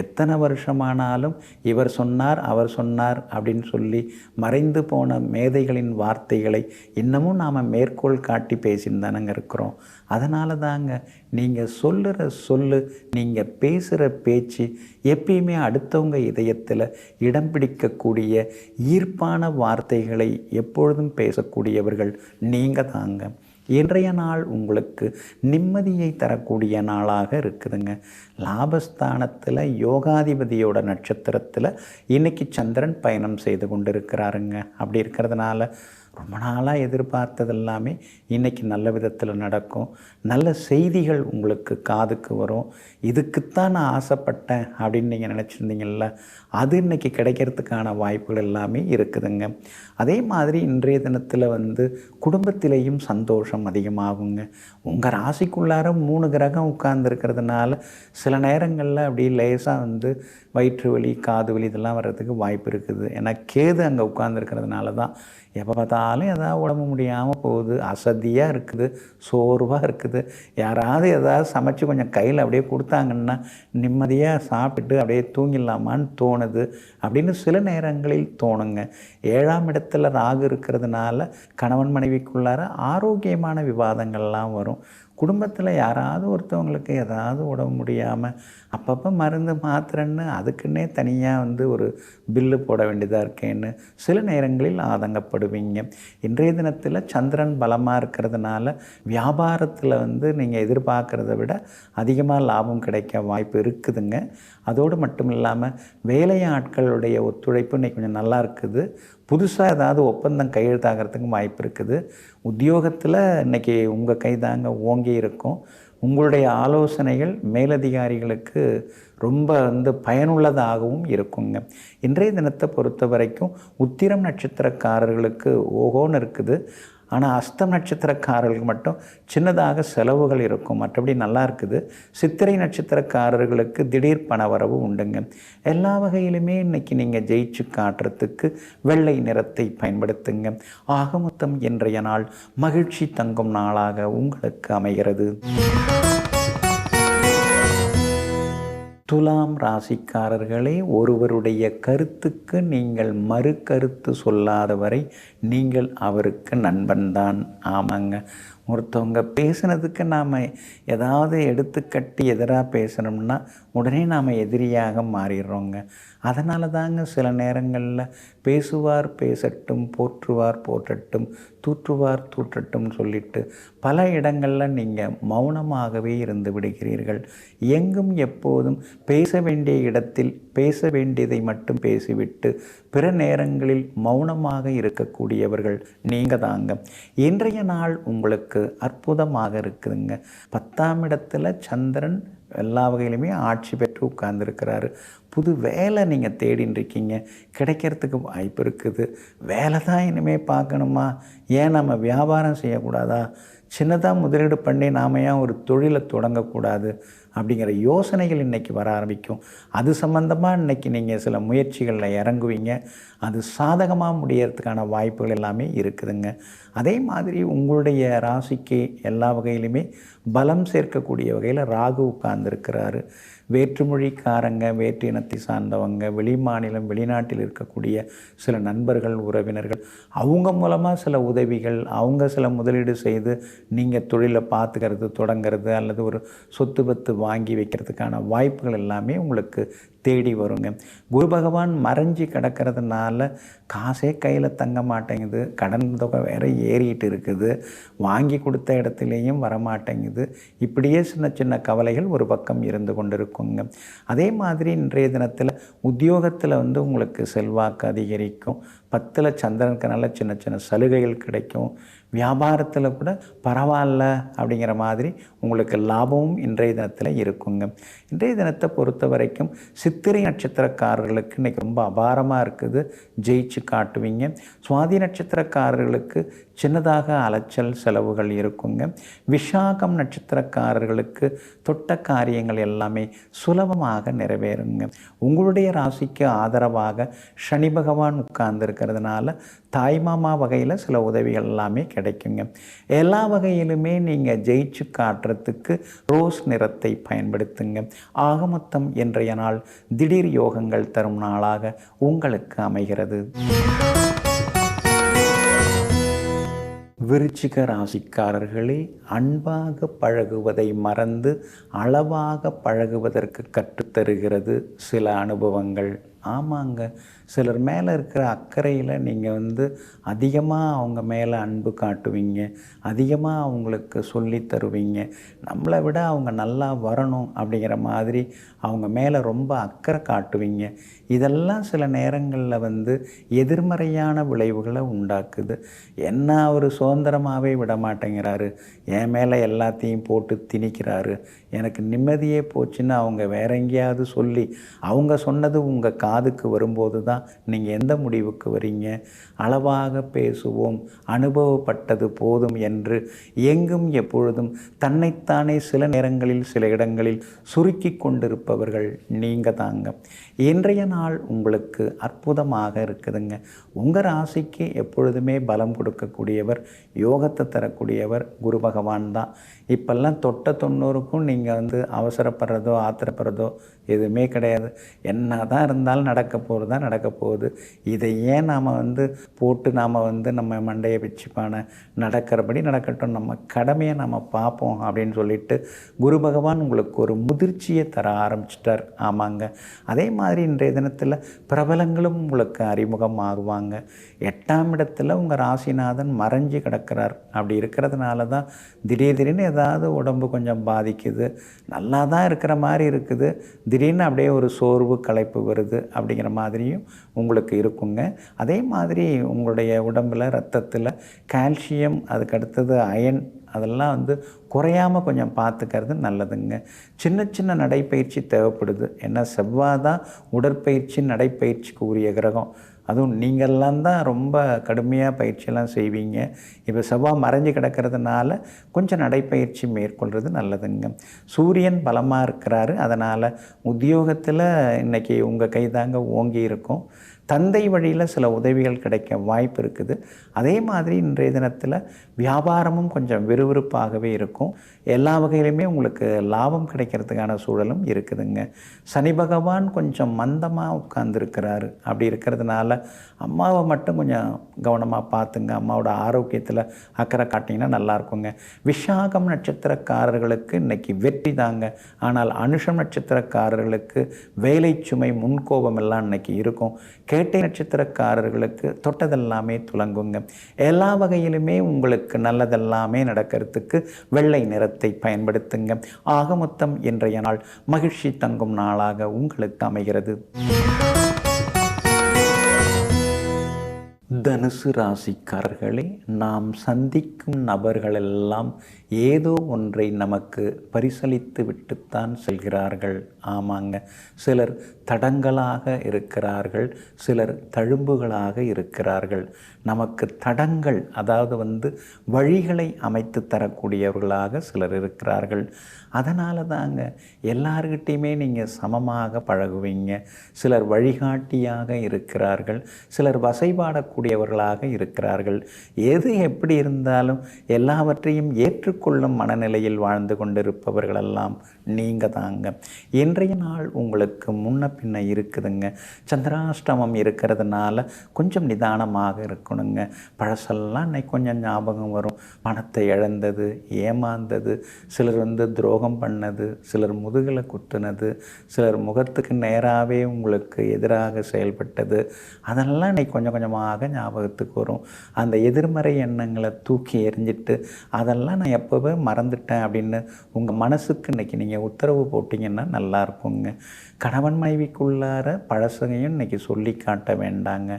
எத்தனை வருஷமானாலும் இவர் சொன்னார் அவர் சொன்னார் அப்படின்னு சொல்லி மறைந்து போன மேதைகளின் வார்த்தைகளை இன்னமும் நாம் மேற்கோள் காட்டி பேசின்னு தானங்க இருக்கிறோம். அதனால தாங்க நீங்கள் சொல்லுற சொல்லு, நீங்கள் பேசுகிற பேச்சு எப்பயுமே அடுத்தவங்க இதயத்தில் இடம் பிடிக்கக்கூடிய ஈர்ப்பான வார்த்தைகளை எப்பொழுதும் பேசக்கூடியவர்கள் நீங்கள் தாங்க. இன்றைய நாள் உங்களுக்கு நிம்மதியை தரக்கூடிய நாளாக இருக்குதுங்க. லாபஸ்தானத்தில் யோகாதிபதியோட நட்சத்திரத்தில் இன்றைக்கி சந்திரன் பயணம் செய்து கொண்டு இருக்கிறாருங்க. அப்படி இருக்கிறதுனால ரொம்ப நாளாக எதிர்பார்த்தது எல்லாமே இன்றைக்கி நல்ல விதத்தில் நடக்கும். நல்ல செய்திகள் உங்களுக்கு காதுக்கு வரும். இதுக்குத்தான் நான் ஆசைப்பட்டேன் அப்படின்னு நீங்கள் நினச்சிருந்தீங்கள்ல, அது இன்றைக்கி கிடைக்கிறதுக்கான வாய்ப்புகள் எல்லாமே இருக்குதுங்க. அதே மாதிரி இன்றைய தினத்தில் குடும்பத்திலேயும் சந்தோஷம் அதிகமாகுங்க. உங்கள் ராசிக்குள்ளார 3 கிரகம் உட்கார்ந்துருக்கிறதுனால சில நேரங்களில் அப்படி லேசாக வயிற்று வலி, காது வலி இதெல்லாம் வர்றதுக்கு வாய்ப்பு இருக்குது. ஏன்னா கேது அங்கே உட்கார்ந்துருக்கிறதுனால தான் எப்போ பார்த்தாலும் எதாவது உடம்பு முடியாமல் போகுது, அசதியாக இருக்குது, சோர்வாக இருக்குது. யாராவது எதாவது சமைச்சு கொஞ்சம் கையில் அப்படியே கொடுத்தாங்கன்னா நிம்மதியாக சாப்பிட்டு அப்படியே தூங்கிடலாமான்னு தோணுது அப்படின்னு சில நேரங்களில் தோணுங்க. 7ஆம் இடத்துல ராகு இருக்கிறதுனால கணவன் மனைவிக்குள்ளார ஆரோக்கியமான விவாதங்கள்லாம் வரும். குடும்பத்தில் யாராவது ஒருத்தவங்களுக்கு ஏதாவது உடம்பு முடியாமல் அப்பப்போ மருந்து மாத்திரைன்னு அதுக்குன்னே தனியாக ஒரு பில்லு போட வேண்டியதாக இருக்கேன்னு சில நேரங்களில் ஆதங்கப்படுவீங்க. இன்றைய தினத்தில் சந்திரன் பலமாக இருக்கிறதுனால வியாபாரத்தில் நீங்கள் எதிர்பார்க்குறத விட அதிகமாக லாபம் கிடைக்க வாய்ப்பு இருக்குதுங்க. அதோடு மட்டும் இல்லாமல் வேலையாட்களுடைய ஒத்துழைப்பு இன்றைக்கி கொஞ்சம் நல்லா இருக்குது. புதுசாக ஏதாவது ஒப்பந்தம் கையெழுத்தாகிறதுக்கும் வாய்ப்பு இருக்குது. உத்தியோகத்தில் இன்றைக்கி உங்கள் கை தாங்க ஓங்கி இருக்கும். உங்களுடைய ஆலோசனைகள் மேலதிகாரிகளுக்கு ரொம்ப பயனுள்ளதாகவும் இருக்குங்க. இன்றைய தினத்தை பொறுத்த வரைக்கும் உத்திரம் நட்சத்திரக்காரர்களுக்கு ஓஹோன்னு இருக்குது. ஆனால் அஸ்தம் நட்சத்திரக்காரர்களுக்கு மட்டும் சின்னதாக செலவுகள் இருக்கும், மற்றபடி நல்லா இருக்குது. சித்திரை நட்சத்திரக்காரர்களுக்கு திடீர் பணவரவு உண்டுங்க. எல்லா வகையிலுமே இன்றைக்கி நீங்கள் ஜெயிச்சு காட்டுறதுக்கு வெள்ளை நிறத்தை பயன்படுத்துங்க. ஆக மொத்தம் இன்றைய நாள் மகிழ்ச்சி தங்கும் நாளாக உங்களுக்கு அமைகிறது. துலாம் ராசிக்காரர்களே, ஒருவருடைய கருத்துக்கு நீங்கள் மறு கருத்து சொல்லாத வரை நீங்கள் அவருக்கு நண்பன்தான். ஆமாங்க, ஒருத்தவங்க பேசுனதுக்கு நாம் ஏதாவது எடுத்துக்கட்டி எதிராக பேசணும்னா உடனே நாம் எதிரியாக மாறிடுறோங்க. அதனால தாங்க சில நேரங்களில் பேசுவார் பேசட்டும், போற்றுவார் போற்றட்டும், தூற்றுவார் தூற்றட்டும் சொல்லிட்டு பல இடங்களில் நீங்கள் மௌனமாகவே இருந்து விடுகிறீர்கள். எங்கும் எப்போதும் பேச வேண்டிய இடத்தில் பேச வேண்டியதை மட்டும் பேசிவிட்டு பிற நேரங்களில் மௌனமாக இருக்கக்கூடியவர்கள் நீங்கள் தாங்க. இன்றைய நாள் உங்களுக்கு அற்புதமாக இருக்குதுங்க. 10ஆம் இடத்துல சந்திரன் எல்லா வகையிலுமே ஆட்சி பெற்று உட்கார்ந்துருக்கிறாரு. புது வேலை நீங்கள் தேடின்னு இருக்கீங்க, கிடைக்கிறதுக்கு வாய்ப்பு இருக்குது. வேலை தான் இனிமேல் பார்க்கணுமா? ஏன் நம்ம வியாபாரம் செய்யக்கூடாதா? சின்னதாக முதலீடு பண்ணி நாம் ஏன் ஒரு தொழிலை தொடங்கக்கூடாது அப்படிங்கிற யோசனைகள் இன்றைக்கி வர ஆரம்பிக்கும். அது சம்மந்தமாக இன்றைக்கி நீங்கள் சில முயற்சிகளில் இறங்குவீங்க. அது சாதகமாக முடியறதுக்கான வாய்ப்புகள் எல்லாமே இருக்குதுங்க. அதே மாதிரி உங்களுடைய ராசிக்கு எல்லா வகையிலுமே பலம் சேர்க்கக்கூடிய வகையில் ராகு உட்கார்ந்துருக்கிறாரு. வேற்றுமொழிக்காரங்க, வேற்று இனத்தை சார்ந்தவங்க, வெளிமாநிலம் வெளிநாட்டில் இருக்கக்கூடிய சில நண்பர்கள், உறவினர்கள், அவங்க மூலமாக சில உதவிகள், அவங்க சில முதலீடு செய்து நீங்கள் தொழிலை பார்த்துக்கிறது, தொடங்கிறது, அல்லது ஒரு சொத்து பத்து வாங்கி வைக்கிறதுக்கான வாய்ப்புகள் எல்லாமே உங்களுக்கு தேடி வருங்க. குரு பகவான் மறைஞ்சி கிடக்கிறதுனால காசே கையில் தங்க மாட்டேங்குது, கடன் தொகை வேறு ஏறிட்டு இருக்குது, வாங்கி கொடுத்த இடத்துலையும் வரமாட்டேங்குது. இப்படியே சின்ன சின்ன கவலைகள் ஒரு பக்கம் இருந்து கொண்டு இருக்குங்க. அதே மாதிரி இன்றைய தினத்தில் உத்தியோகத்தில் உங்களுக்கு செல்வாக்கு அதிகரிக்கும். 10ல் சந்திரனுக்கனால சின்ன சின்ன சலுகைகள் கிடைக்கும். வியாபாரத்தில் கூட பரவாயில்ல அப்படிங்கிற மாதிரி உங்களுக்கு லாபமும் இன்றைய தினத்தில் இருக்குங்க. இன்றைய தினத்தை பொறுத்த வரைக்கும் சித்திரை நட்சத்திரக்காரர்களுக்கு இன்றைக்கி ரொம்ப அபாரமாக இருக்குது, ஜெயிச்சு காட்டுவீங்க. சுவாதி நட்சத்திரக்காரர்களுக்கு சின்னதாக அலைச்சல் செலவுகள் இருக்குங்க. விஷாகம் நட்சத்திரக்காரர்களுக்கு தொட்ட காரியங்கள் எல்லாமே சுலபமாக நிறைவேறுங்க. உங்களுடைய ராசிக்கு ஆதரவாக சனி பகவான் உட்கார்ந்துருக்கிறதுனால தாய்மாமா வகையில் சில உதவிகள் எல்லாமே கிடைக்குங்க. எல்லா வகையிலுமே நீங்கள் ஜெயிச்சு காட்டுறதுக்கு ரோஸ் நிறத்தை பயன்படுத்துங்க. ஆக மொத்தம் இன்றைய நாள் திடீர் யோகங்கள் தரும் நாளாக உங்களுக்கு அமைகிறது. விருச்சிக ராசிக்காரர்களே, அன்பாக பழகுவதை மறந்து அளவாக பழகுவதற்கு கற்றுத்தருகிறது சில அனுபவங்கள். ஆமாங்க, சிலர் மேலே இருக்கிற அக்கறையில் நீங்கள் அதிகமாக அவங்க மேலே அன்பு காட்டுவீங்க, அதிகமாக அவங்களுக்கு சொல்லி தருவீங்க. நம்மளை விட அவங்க நல்லா வரணும் அப்படிங்கிற மாதிரி அவங்க மேலே ரொம்ப அக்கறை காட்டுவீங்க. இதெல்லாம் சில நேரங்களில் எதிர்மறையான விளைவுகளை உண்டாக்குது. என்ன அவர் சுதந்திரமாகவே விட மாட்டேங்கிறாரு, என் மேலே எல்லாத்தையும் போட்டு திணிக்கிறாரு, எனக்கு நிம்மதியே போச்சுன்னு அவங்க வேற எங்கேயாவது சொல்லி அவங்க சொன்னது உங்கள் காதுக்கு வரும்போது தான் நீங்கள் எந்த முடிவுக்கு வரீங்க? அளவாக பேசுவோம், அனுபவப்பட்டது போதும் என்று எங்கும் எப்பொழுதும் தன்னைத்தானே சில நேரங்களில் சில இடங்களில் சுருக்கி கொண்டிருப்பவர்கள் நீங்கள் தாங்க. இன்றைய நாள் உங்களுக்கு அற்புதமாக இருக்குதுங்க. உங்கள் ராசிக்கு எப்பொழுதுமே பலம் கொடுக்கக்கூடியவர், யோகத்தை தரக்கூடியவர் குரு பகவான் தான். இப்பெல்லாம் தொட்ட 90க்கும் நீங்கள் அவசரப்படுறதோ ஆத்திரப்படுறதோ எதுவுமே கிடையாது. என்ன தான் இருந்தாலும் நடக்க போகுது. இதை ஏன் நாம் போட்டு நாம் நம்ம மண்டையை வச்சுப்பான, நடக்கிறபடி நடக்கட்டும், நம்ம கடமையை நம்ம பார்ப்போம் அப்படின்னு சொல்லிட்டு குரு பகவான் உங்களுக்கு ஒரு முதிர்ச்சியை தர ஆரம்பிச்சிட்டார். ஆமாங்க, அதே மாதிரி இன்றைய தினத்தில் பிரபலங்களும் உங்களுக்கு அறிமுகம் ஆகுவாங்க. 8ஆம் இடத்துல உங்கள் ராசிநாதன் மறைஞ்சு கிடக்கிறார். அப்படி இருக்கிறதுனால தான் திடீர்னு ஏதாவது உடம்பு கொஞ்சம் பாதிக்குது, நல்லா தான் இருக்கிற மாதிரி இருக்குது, திடீர்னு அப்படியே ஒரு சோர்வு களைப்பு வருது அப்படிங்கிற மாதிரியும் உங்களுக்கு இருக்குங்க. அதே மாதிரி உங்களுடைய உடம்பில் இரத்தத்தில் கால்சியம், அதுக்கு அடுத்தது அயன், அதெல்லாம் குறையாமல் கொஞ்சம் பார்த்துக்கிறது நல்லதுங்க. சின்ன சின்ன நடைப்பயிற்சி தேவைப்படுது. ஏன்னா செவ்வாய் தான் உடற்பயிற்சி நடைப்பயிற்சிக்கு உரிய கிரகம். அதுவும் நீங்கள்லாம் தான் ரொம்ப கடுமையாக பயிற்சியெல்லாம் செய்வீங்க. இப்போ செவ்வாய் மறைஞ்சு கிடக்கிறதுனால கொஞ்சம் நடைப்பயிற்சி மேற்கொள்வது நல்லதுங்க. சூரியன் பலமாக இருக்கிறாரு, அதனால் உத்தியோகத்தில் இன்றைக்கி உங்கள் கைதாங்க ஓங்கி இருக்கும். தந்தை வழியில் சில உதவிகள் கிடைக்க வாய்ப்பு இருக்குது. அதே மாதிரி இன்றைய தினத்தில் வியாபாரமும் கொஞ்சம் விறுவிறுப்பாகவே இருக்கும். எல்லா வகையிலுமே உங்களுக்கு லாபம் கிடைக்கிறதுக்கான சூழலும் இருக்குதுங்க. சனி பகவான் கொஞ்சம் மந்தமாக உட்கார்ந்துருக்கிறாரு. அப்படி இருக்கிறதுனால அம்மாவை மட்டும் கொஞ்சம் கவனமாக பார்த்துங்க. அம்மாவோட ஆரோக்கியத்தில் அக்கறை காட்டிங்கன்னா நல்லாயிருக்குங்க. விஷாகம் நட்சத்திரக்காரர்களுக்கு இன்றைக்கி வெற்றி தாங்க. ஆனால் அனுஷம் நட்சத்திரக்காரர்களுக்கு வேலை சுமை, முன்கோபம் எல்லாம் இன்றைக்கி இருக்கும். கேட்டை நட்சத்திரக்காரர்களுக்கு தொட்டதெல்லாமே துலங்குங்க. எல்லா வகையிலுமே உங்களுக்கு நல்லதெல்லாமே நடக்கிறதுக்கு வெள்ளை நிறத்தை பயன்படுத்துங்க. ஆக மொத்தம் இன்றைய நாள் மகிழ்ச்சி தங்கும் நாளாக உங்களுக்கு அமைகிறது. தனுசு ராசிக்காரர்களே, நாம் சந்திக்கும் நபர்களெல்லாம் ஏதோ ஒன்றை நமக்கு பரிசளித்து விட்டுத்தான் செல்கிறார்கள். ஆமாங்க, சிலர் தடங்களாக இருக்கிறார்கள், சிலர் தழும்புகளாக இருக்கிறார்கள். நமக்கு தடங்கள், அதாவது வழிகளை அமைத்து தரக்கூடியவர்களாக சிலர் இருக்கிறார்கள். அதனால தாங்க எல்லார்கிட்டையுமே நீங்கள் சமமாக பழகுவீங்க. சிலர் வழிகாட்டியாக இருக்கிறார்கள், சிலர் வசைபாடக்கூடியவர்களாக இருக்கிறார்கள். எது எப்படி இருந்தாலும் எல்லாவற்றையும் ஏற்றுக்கொள்ளும் மனநிலையில் வாழ்ந்து கொண்டிருப்பவர்களெல்லாம் நீங்கள் தாங்க. இன்றைய நாள் உங்களுக்கு முன்ன பின்ன இருக்குதுங்க. சந்திராஷ்டமம் இருக்கிறதுனால கொஞ்சம் நிதானமாக இருக்கணுங்க. பழசெல்லாம் இன்னைக்கு கொஞ்சம் ஞாபகம் வரும். பணத்தை இழந்தது, ஏமாந்தது, சிலர் துரோகம் பண்ணது, சிலர் முதுகில் குத்துனது, சிலர் முகத்துக்கு நேராகவே உங்களுக்கு எதிராக செயல்பட்டது, அதெல்லாம் இன்னைக்கு கொஞ்சம் கொஞ்சமாக ஞாபகத்துக்கு வரும். அந்த எதிர்மறை எண்ணங்களை தூக்கி எறிஞ்சிட்டு அதெல்லாம் நான் எப்போவே மறந்துட்டேன் அப்படின்னு உங்கள் மனசுக்கு இன்றைக்கி நீங்கள் உத்தரவு போட்டிங்கன்னா நல்லா இருக்குங்க. கணவன் மனைவிக்குள்ளார பழசகையும் இன்றைக்கி சொல்லி காட்ட வேண்டாங்க.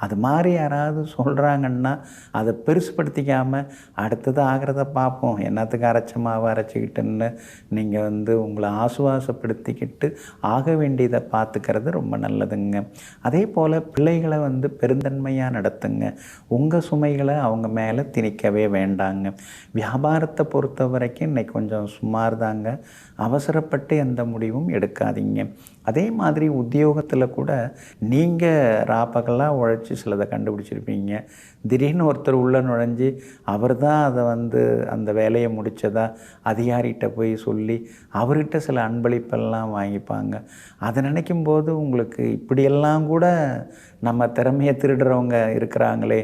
அது மாதிரி யாராவது சொல்கிறாங்கன்னா அதை பெருசுப்படுத்திக்காமல் அடுத்தது ஆகிறத பார்ப்போம், என்னத்துக்கு அரைச்ச மாவை அரைச்சிக்கிட்டுன்னு நீங்கள் உங்களை ஆசுவாசப்படுத்திக்கிட்டு ஆக வேண்டியதை பார்த்துக்கிறது ரொம்ப நல்லதுங்க. அதே போல் பிள்ளைகளை பெருந்தன்மையாக நடத்துங்க. உங்கள் சுமைகளை அவங்க மேலே திணிக்கவே வேண்டாங்க. வியாபாரத்தை பொறுத்த வரைக்கும் இன்றைக்கி கொஞ்சம் சுமார் தாங்க. அவசரப்பட்டு எந்த முடிவும் எடுக்காதீங்க. அதே மாதிரி உத்தியோகத்தில் கூட நீங்கள் ராப்பகலாக உழைச்சி சிலதை கண்டுபிடிச்சிருப்பீங்க. திடீர்னு ஒருத்தர் உள்ளே நுழைஞ்சி அவர் தான் அதை அந்த வேலையை முடித்ததா அதிகாரிகிட்ட போய் சொல்லி அவர்கிட்ட சில அன்பளிப்பெல்லாம் வாங்கிப்பாங்க. அதை நினைக்கும் போது உங்களுக்கு இப்படியெல்லாம் கூட நம்ம திறமையை திருடுறவங்க இருக்கிறாங்களே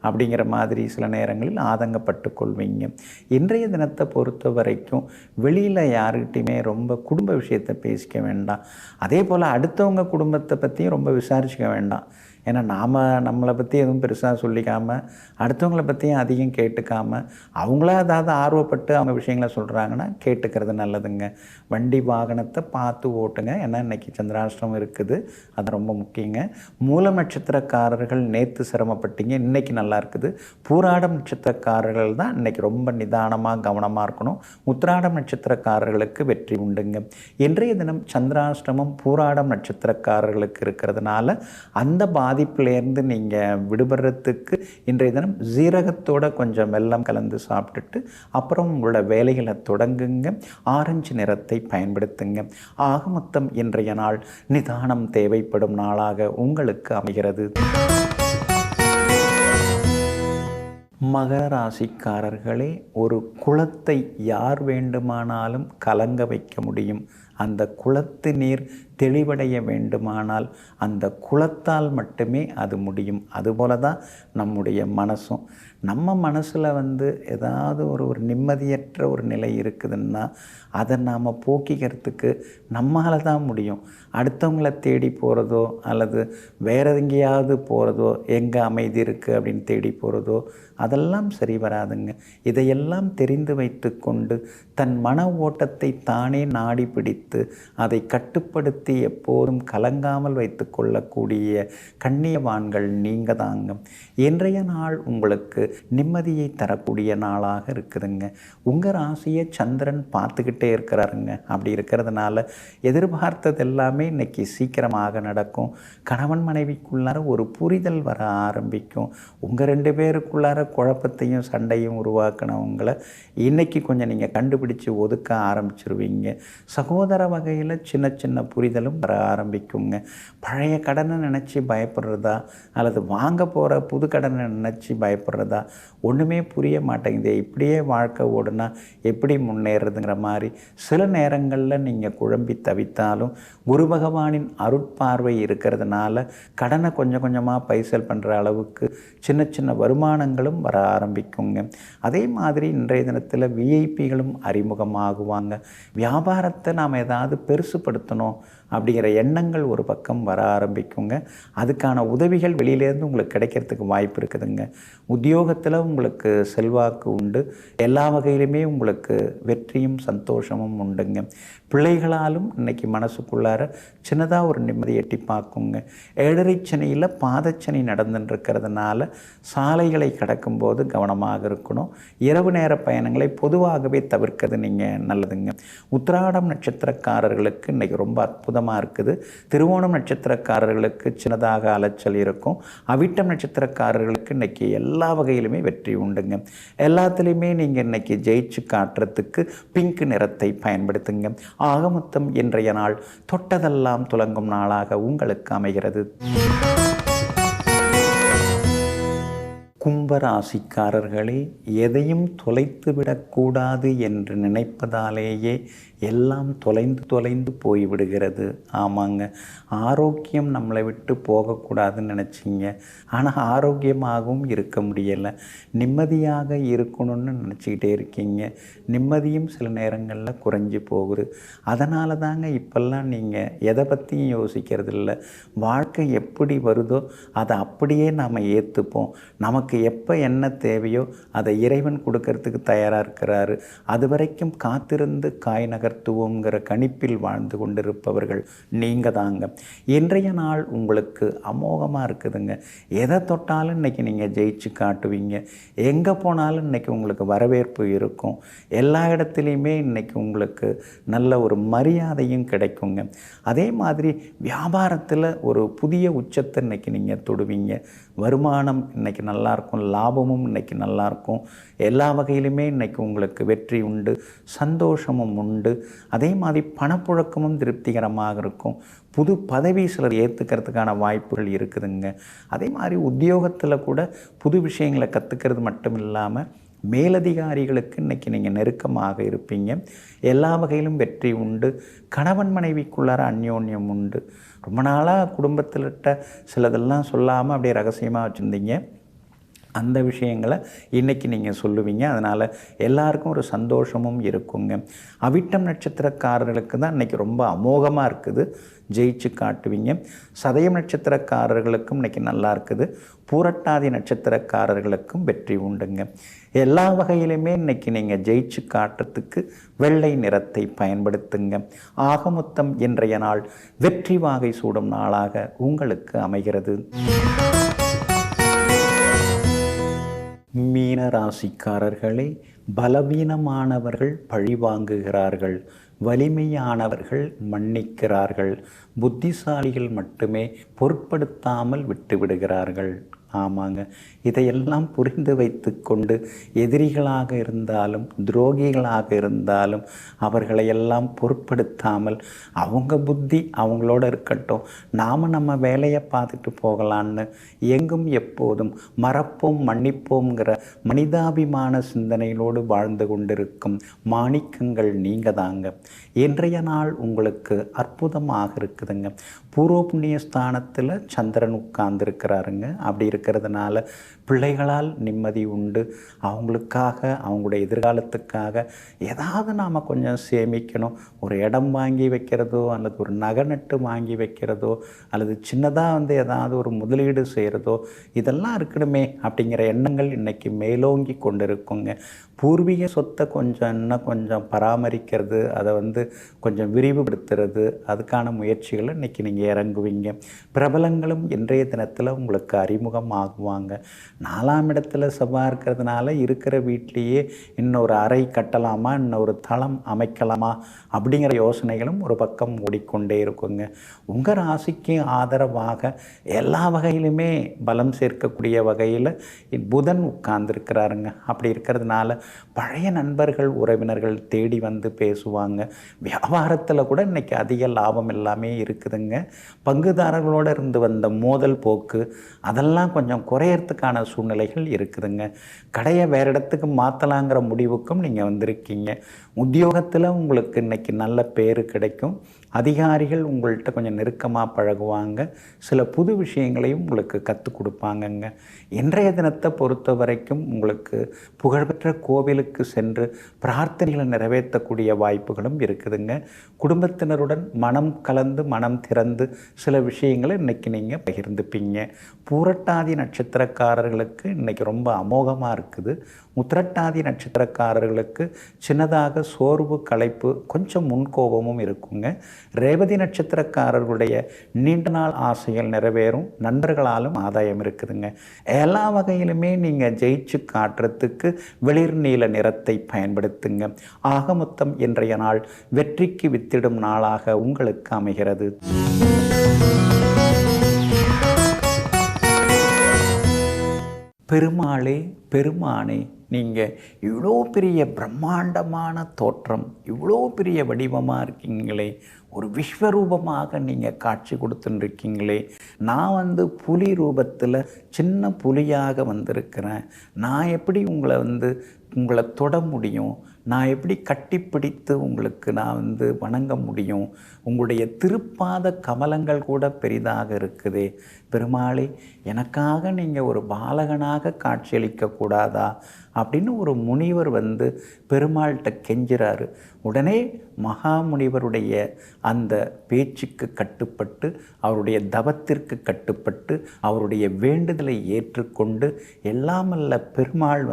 அப்படிங்கிற மாதிரி சில நேரங்களில் ஆதங்கப்பட்டு கொள்வீங்க. இன்றைய தினத்தை பொறுத்த வரைக்கும் வெளியில் யாருக்கிட்டையுமே ரொம்ப குடும்ப விஷயத்தை பேசிக்க வேண்டாம். அதே போல் அடுத்தவங்க குடும்பத்தை பற்றியும் ரொம்ப விசாரிச்சுக்க வேண்டாம். ஏன்னா நாம் நம்மளை பற்றி எதுவும் பெருசாக சொல்லிக்காமல் அடுத்தவங்களை பற்றியும் அதிகம் கேட்டுக்காமல் அவங்களா ஏதாவது ஆர்வப்பட்டு அவங்க விஷயங்களை சொல்கிறாங்கன்னா கேட்டுக்கிறது நல்லதுங்க. வண்டி வாகனத்தை பார்த்து ஓட்டுங்க. ஏன்னா இன்றைக்கி சந்திராஷ்டிரம் இருக்குது, அது ரொம்ப முக்கியங்க. மூல நட்சத்திரக்காரர்கள் நேற்று சிரமப்பட்டீங்க, இன்றைக்கி நல்லா இருக்குது. பூராடம் நட்சத்திரக்காரர்கள் தான் இன்றைக்கி ரொம்ப நிதானமாக கவனமாக இருக்கணும். உத்திராடம் நட்சத்திரக்காரர்களுக்கு வெற்றி உண்டுங்க. இன்றைய தினம் சந்திராஷ்டிரமம் பூராடம் நட்சத்திரக்காரர்களுக்கு இருக்கிறதுனால அந்த பாதிப்புலேருந்து நீங்கள் விடுபடுறதுக்கு இன்றைய தினம் ஜீரகத்தோட கொஞ்சம் வெல்லம் கலந்து சாப்பிட்டுட்டு அப்புறம் உங்களோட வேலைகளை தொடங்குங்க. ஆரஞ்சு நிறத்தை பயன்படுத்துங்க. ஆக மொத்தம் இன்றைய நாள் நிதானம் தேவைப்படும் நாளாக உங்களுக்கு அமைகிறது. மகர ராசிக்காரர்களே, ஒரு குளத்தை யார் வேண்டுமானாலும் கலங்க வைக்க முடியும். அந்த குளத்து நீர் தெளிவடைய வேண்டுமானால் அந்த குளத்தால் மட்டுமே அது முடியும். அதுபோல தான் நம்முடைய மனசும். நம்ம மனசில் ஏதாவது ஒரு நிம்மதியற்ற ஒரு நிலை இருக்குதுன்னா அதை நாம் போக்கிக்கிறதுக்கு நம்மளால் தான் முடியும். அடுத்தவங்கள தேடி போகிறதோ அல்லது வேறு எங்கேயாவது போகிறதோ, எங்கே அமைதி இருக்குது அப்படின்னு தேடி போகிறதோ அதெல்லாம் சரி வராதுங்க. இதையெல்லாம் தெரிந்து வைத்து கொண்டு தன் மன ஓட்டத்தை தானே நாடி பிடித்து அதை கட்டுப்படுத்தி எப்போதும் கலங்காமல் வைத்து கொள்ளக்கூடிய கண்ணியவான்கள் நீங்கள் தாங்க. இன்றைய நாள் உங்களுக்கு நிம்மதியை தரக்கூடிய நாளாக இருக்குதுங்க. உங்கள் ராசியை சந்திரன் பார்த்துக்கிட்டே இருக்கிறாருங்க. அப்படி இருக்கிறதுனால எதிர்பார்த்தது எல்லாமே இன்னைக்கு சீக்கிரமாக நடக்கும். கணவன் மனைவிக்குள்ளார ஒரு புரிதல் வர ஆரம்பிக்கும். உங்கள் 2 பேருக்குள்ளார குழப்பத்தையும் சண்டையும் உருவாக்கினவங்களை இன்றைக்கி கொஞ்சம் நீங்கள் கண்டுபிடிச்சு ஒதுக்க ஆரம்பிச்சிருவீங்க. சகோதர வகையில் சின்ன சின்ன புரிதலும் வர ஆரம்பிக்குங்க. பழைய கடனை நினச்சி பயப்படுறதா அல்லது வாங்க போகிற புது கடனை நினச்சி பயப்படுறதா ஒன்றுமே புரிய மாட்டேங்குது. இப்படியே வாழ்க்கை ஓடுனா எப்படி முன்னேறதுங்கிற மாதிரி சில நேரங்களில் நீங்கள் குழம்பி தவித்தாலும் குரு பகவானின் அருட்பார்வை இருக்கிறதுனால கடனை கொஞ்சம் கொஞ்சமாக பைசல் பண்ணுற அளவுக்கு சின்ன சின்ன வருமானங்களும் வர ஆரம்பிக்குங்க. அதே மாதிரி இன்றைய தினத்தில் விஐபிகளும் அறிமுகமாகுவாங்க. வியாபாரத்தை நாம் ஏதாவது பெருசுப்படுத்தணும் அப்படிங்கிற எண்ணங்கள் ஒரு பக்கம் வர ஆரம்பிக்குங்க. அதுக்கான உதவிகள் வெளியிலேருந்து உங்களுக்கு கிடைக்கிறதுக்கு வாய்ப்பு இருக்குதுங்க. உத்தியோகத்தில் உங்களுக்கு செல்வாக்கு உண்டு. எல்லா வகையிலுமே உங்களுக்கு வெற்றியும் சந்தோஷமும் உண்டுங்க. பிள்ளைகளாலும் இன்றைக்கி மனசுக்குள்ளார சின்னதாக ஒரு நிம்மதி எட்டி பார்க்குங்க. 7.5 சனியில் பாதச்சனி நடந்துட்டுருக்கிறதுனால சாலைகளை கடக்கும்போது கவனமாக இருக்கணும். இரவு நேர பயணங்களை பொதுவாகவே தவிர்க்கிறது நீங்கள் நல்லதுங்க. உத்திராடம் நட்சத்திரக்காரர்களுக்கு இன்றைக்கி ரொம்ப அற்புதமாக இருக்குது. திருவோணம் நட்சத்திரக்காரர்களுக்கு சின்னதாக அலைச்சல் இருக்கும். அவிட்டம் நட்சத்திரக்காரர்களுக்கு இன்றைக்கி எல்லா வகையிலுமே வெற்றி உண்டுங்க. எல்லாத்துலேயுமே நீங்கள் இன்றைக்கி ஜெயிச்சு காட்டுறதுக்கு பிங்க் நிறத்தை பயன்படுத்துங்க. ஆக மொத்தம் இன்றைய நாள் தொட்டதெல்லாம் துலங்கும் நாளாக உங்களுக்கு அமைகிறது. கும்பராசிக்காரர்களே, எதையும் தொலைத்து விடக்கூடாது என்று நினைப்பதாலேயே எல்லாம் தொலைந்து போய்விடுகிறது. ஆமாங்க, ஆரோக்கியம் நம்மளை விட்டு போகக்கூடாதுன்னு நினச்சிங்க, ஆனால் ஆரோக்கியமாகவும் இருக்க முடியலை. நிம்மதியாக இருக்கணும்னு நினச்சிக்கிட்டே இருக்கீங்க. நிம்மதியும் சில நேரங்களில் குறைஞ்சி போகுது. அதனால தாங்க இப்போல்லாம் நீங்கள் எதை பற்றியும் யோசிக்கிறது இல்லை. வாழ்க்கை எப்படி வருதோ அதை அப்படியே நாம் ஏற்றுப்போம். நமக்கு எப்போ என்ன தேவையோ அதை இறைவன் கொடுக்கறதுக்கு தயாராக இருக்கிறாரு. அது வரைக்கும் காத்திருந்து காய் நகர்த்துவோங்கிற கணிப்பில் வாழ்ந்து கொண்டிருப்பவர்கள் நீங்கள் தாங்க. இன்றைய நாள் உங்களுக்கு அமோகமாக இருக்குதுங்க. எதை தொட்டாலும் இன்றைக்கி நீங்கள் ஜெயிச்சு காட்டுவீங்க. எங்கே போனாலும் இன்றைக்கி உங்களுக்கு வரவேற்பு இருக்கும். எல்லா இடத்துலையுமே இன்றைக்கி உங்களுக்கு நல்ல ஒரு மரியாதையும் கிடைக்குங்க. அதே மாதிரி வியாபாரத்தில் ஒரு புதிய உச்சத்தை இன்றைக்கி நீங்கள் தொடுவீங்க. வருமானம் இன்றைக்கி நல்லாயிருக்கும். லாபமும் இன்றைக்கி நல்லாயிருக்கும். எல்லா வகையிலுமே இன்றைக்கி உங்களுக்கு வெற்றி உண்டு, சந்தோஷமும் உண்டு. அதே மாதிரி பணப்புழக்கமும் திருப்திகரமாக இருக்கும். புது பதவி சிலர் ஏற்றுக்கிறதுக்கான வாய்ப்புகள் இருக்குதுங்க. அதே மாதிரி உத்தியோகத்தில் கூட புது விஷயங்களை கற்றுக்கிறது மட்டும் இல்லாமல் மேலதிகாரிகளுக்கு இன்றைக்கி நீங்கள் நெருக்கமாக இருப்பீங்க. எல்லா வகையிலும் வெற்றி உண்டு. கணவன் மனைவிக்குள்ளார அந்யோன்யம் உண்டு. ரொம்ப நாளாக குடும்பத்தில்கிட்ட சிலதெல்லாம் சொல்லாமல் அப்படியே ரகசியமாக வச்சுருந்தீங்க. அந்த விஷயங்களை இன்றைக்கி நீங்கள் சொல்லுவீங்க. அதனால் எல்லாருக்கும் ஒரு சந்தோஷமும் இருக்குங்க. அவிட்டம் நட்சத்திரக்காரர்களுக்கு தான் இன்றைக்கி ரொம்ப அமோகமாக இருக்குது. ஜெயிச்சு காட்டுவீங்க. சதயம் நட்சத்திரக்காரர்களுக்கும் இன்றைக்கி நல்லா இருக்குது. பூரட்டாதி நட்சத்திரக்காரர்களுக்கும் வெற்றி உண்டுங்க. எல்லா வகையிலுமே இன்றைக்கி நீங்கள் ஜெயிச்சு காட்டுறதுக்கு வெள்ளை நிறத்தை பயன்படுத்துங்க. ஆக மொத்தம் இன்றைய நாள் வெற்றி வாகை சூடும் நாளாக உங்களுக்கு அமைகிறது. மீன ராசிக்காரர்களே, பலவீனமானவர்கள் பழிவாங்குகிறார்கள், வலிமையானவர்கள் மன்னிக்கிறார்கள், புத்திசாலிகள் மட்டுமே பொருட்படுத்தாமல் விட்டுவிடுகிறார்கள். ஆமாங்க, இதையெல்லாம் புரிந்து வைத்து கொண்டு எதிரிகளாக இருந்தாலும் துரோகிகளாக இருந்தாலும் அவர்களையெல்லாம் பொருட்படுத்தாமல் அவங்க புத்தி அவங்களோட இருக்கட்டும், நாம் நம்ம வேலையை பார்த்துட்டு போகலான்னு எங்கும் எப்போதும் மறப்போம் மன்னிப்போங்கிற மனிதாபிமான சிந்தனைகளோடு வாழ்ந்து கொண்டிருக்கும் மாணிக்கங்கள் நீங்கள் தாங்க. இன்றைய நாள் உங்களுக்கு அற்புதமாக இருக்குதுங்க. பூர்வ புண்ணிய ஸ்தானத்தில் சந்திரன் உட்கார்ந்துருக்கிறாருங்க. அப்படி இருக்கிறதுனால பிள்ளைகளால் நிம்மதி உண்டு. அவங்களுக்காக அவங்களுடைய எதிர்காலத்துக்காக ஏதாவது நாம் கொஞ்சம் சேமிக்கணும். ஒரு இடம் வாங்கி வைக்கிறதோ அல்லது ஒரு நகை நட்டு வாங்கி வைக்கிறதோ அல்லது சின்னதாக ஏதாவது ஒரு முதலீடு செய்கிறதோ இதெல்லாம் இருக்கணுமே அப்படிங்கிற எண்ணங்கள் இன்றைக்கி மேலோங்கி கொண்டு இருக்குங்க. பூர்வீக சொத்தை இன்னும் கொஞ்சம் பராமரிக்கிறது, அதை கொஞ்சம் விரிவுபடுத்துறது, அதுக்கான முயற்சிகளை இன்றைக்கி நீங்கள் இறங்குவீங்க. பிரபலங்களும் இன்றைய தினத்தில் உங்களுக்கு அறிமுகம் ஆகுவாங்க. 4ஆம் இடத்துல செவ்வாய் இருக்கிறதுனால இருக்கிற வீட்லேயே இன்னொரு அறை கட்டலாமா, இன்னொரு தளம் அமைக்கலாமா அப்படிங்கிற யோசனைகளும் ஒரு பக்கம் ஓடிக்கொண்டே இருக்குங்க. உங்கள் ராசிக்கு ஆதரவாக எல்லா வகையிலுமே பலம் சேர்க்கக்கூடிய வகையில் புதன் உட்கார்ந்துருக்கிறாருங்க. அப்படி இருக்கிறதுனால பழைய நண்பர்கள் உறவினர்கள் தேடி வந்து பேசுவாங்க. வியாபாரத்தில் கூட இன்றைக்கி அதிக லாபம் எல்லாமே இருக்குதுங்க. பங்குதாரர்களோடு இருந்து வந்த மோதல் போக்கு அதெல்லாம் கொஞ்சம் குறையறதுக்கான சூழ்நிலைகள் இருக்குதுங்க. கடையை வேறு இடத்துக்கு மாற்றலாங்கிற முடிவுக்கும் நீங்கள் வந்திருக்கீங்க. உத்தியோகத்தில் உங்களுக்கு இன்றைக்கி நல்ல பேர் கிடைக்கும். அதிகாரிகள் உங்கள்கிட்ட கொஞ்சம் நெருக்கமாக பழகுவாங்க. சில புது விஷயங்களையும் உங்களுக்கு கற்றுக் கொடுப்பாங்கங்க. இன்றைய தினத்தை பொறுத்த வரைக்கும் உங்களுக்கு புகழ்பெற்ற கோவிலுக்கு சென்று பிரார்த்தனைகளை நிறைவேற்றக்கூடிய வாய்ப்புகளும் இருக்குதுங்க. குடும்பத்தினருடன் மனம் கலந்து மனம் திறந்து சில விஷயங்களை இன்றைக்கி நீங்கள் பகிர்ந்துப்பீங்க. பூரட்டாதி நட்சத்திரக்காரர்கள் நட்சத்திரக்காரர்களுக்கு இன்றைக்கி ரொம்ப அமோகமாக இருக்குது. உத்திரட்டாதி நட்சத்திரக்காரர்களுக்கு சின்னதாக சோர்வு, களைப்பு, கொஞ்சம் முன்கோபமும் இருக்குங்க. ரேவதி நட்சத்திரக்காரர்களுடைய நீண்ட நாள் ஆசைகள் நிறைவேறும். நண்பர்களாலும் ஆதாயம் இருக்குதுங்க. எல்லா வகையிலுமே நீங்கள் ஜெயிச்சு காட்டுறதுக்கு வெளிர் நீல நிறத்தை பயன்படுத்துங்க. ஆக மொத்தம் இன்றைய நாள் வெற்றிக்கு வித்திடும் நாளாக உங்களுக்கு அமைகிறது. பெருமாளே, பெருமானே, நீங்கள் இவ்வளோ பெரிய பிரம்மாண்டமான தோற்றம், இவ்வளோ பெரிய வடிவமாக இருக்கீங்களே, ஒரு விஸ்வரூபமாக நீங்கள் காட்சி கொடுத்துட்டுருக்கீங்களே, நான் புலி ரூபத்தில் சின்ன புலியாக வந்திருக்கிறேன். நான் எப்படி உங்களை தொட முடியும்? நான் எப்படி கட்டிப்பிடித்து உங்களுக்கு நான் வணங்க முடியும்? உங்களுடைய திருப்பாத கமலங்கள் கூட பெரிதாக இருக்குதே. பெருமாளே, எனக்காக நீங்கள் ஒரு பாலகனாக காட்சியளிக்கக்கூடாதா அப்படின்னு ஒரு முனிவர் பெருமாள்கிட்ட கெஞ்சுறாரு. உடனே மகாமுனிவருடைய அந்த பேச்சுக்கு கட்டுப்பட்டு, அவருடைய தவத்திற்கு கட்டுப்பட்டு, அவருடைய வேண்டுதலை ஏற்றுக்கொண்டு எல்லாமல்ல பெருமாள்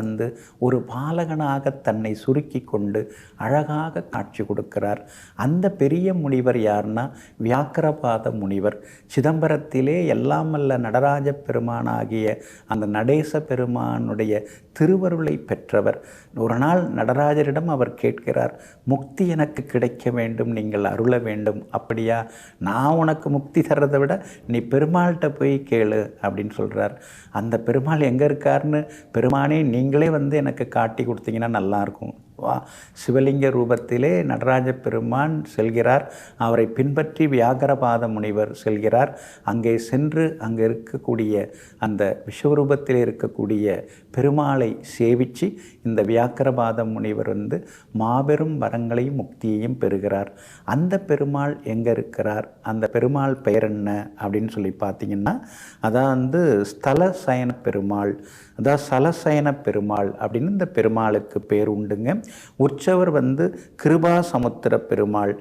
ஒரு பாலகனாக தன்னை சுருக்கி கொண்டு அழகாக காட்சி கொடுக்கிறார். அந்த பெரிய முனிவர் யார்னா வியாக்கிரபாத முனிவர். சிதம்பரத்திலே எல்லாமல்ல நடராஜ பெருமானாகிய அந்த நடேச பெருமானுடைய திருவருளை பெற்றவர். ஒரு நாள் நடராஜரிடம் அவர் கேட்கிறார், முக்தி எனக்கு கிடைக்க வேண்டும், நீங்கள் அருள வேண்டும். அப்படியா? நான் உனக்கு முக்தி தர்றதை விட நீ பெருமாள்கிட்ட போய் கேளு அப்படின்னு சொல்கிறார். அந்த பெருமாள் எங்கே இருக்காருன்னு, பெருமானே நீங்களே எனக்கு காட்டி கொடுத்தீங்கன்னா நல்லாயிருக்கும். சிவலிங்க ரூபத்திலே நடராஜ பெருமான் செல்கிறார். அவரை பின்பற்றி வியாகரபாத முனிவர் செல்கிறார். அங்கே சென்று அங்கே இருக்கக்கூடிய அந்த விஸ்வரூபத்தில் இருக்கக்கூடிய பெருமாளை சேவித்து இந்த வியாக்கரபாத முனிவர் மாபெரும் வரங்களையும் முக்தியையும் பெறுகிறார். அந்த பெருமாள் எங்கே இருக்கிறார்? அந்த பெருமாள் பெயர் என்ன அப்படின்னு சொல்லி பார்த்தீங்கன்னா, அதான் ஸ்தல சயன பெருமாள், அதான் சலசயன பெருமாள் அப்படின்னு இந்த பெருமாளுக்கு பேர் உண்டுங்க. உற்சவர் கிருபா சமுத்திர பெருமாள்.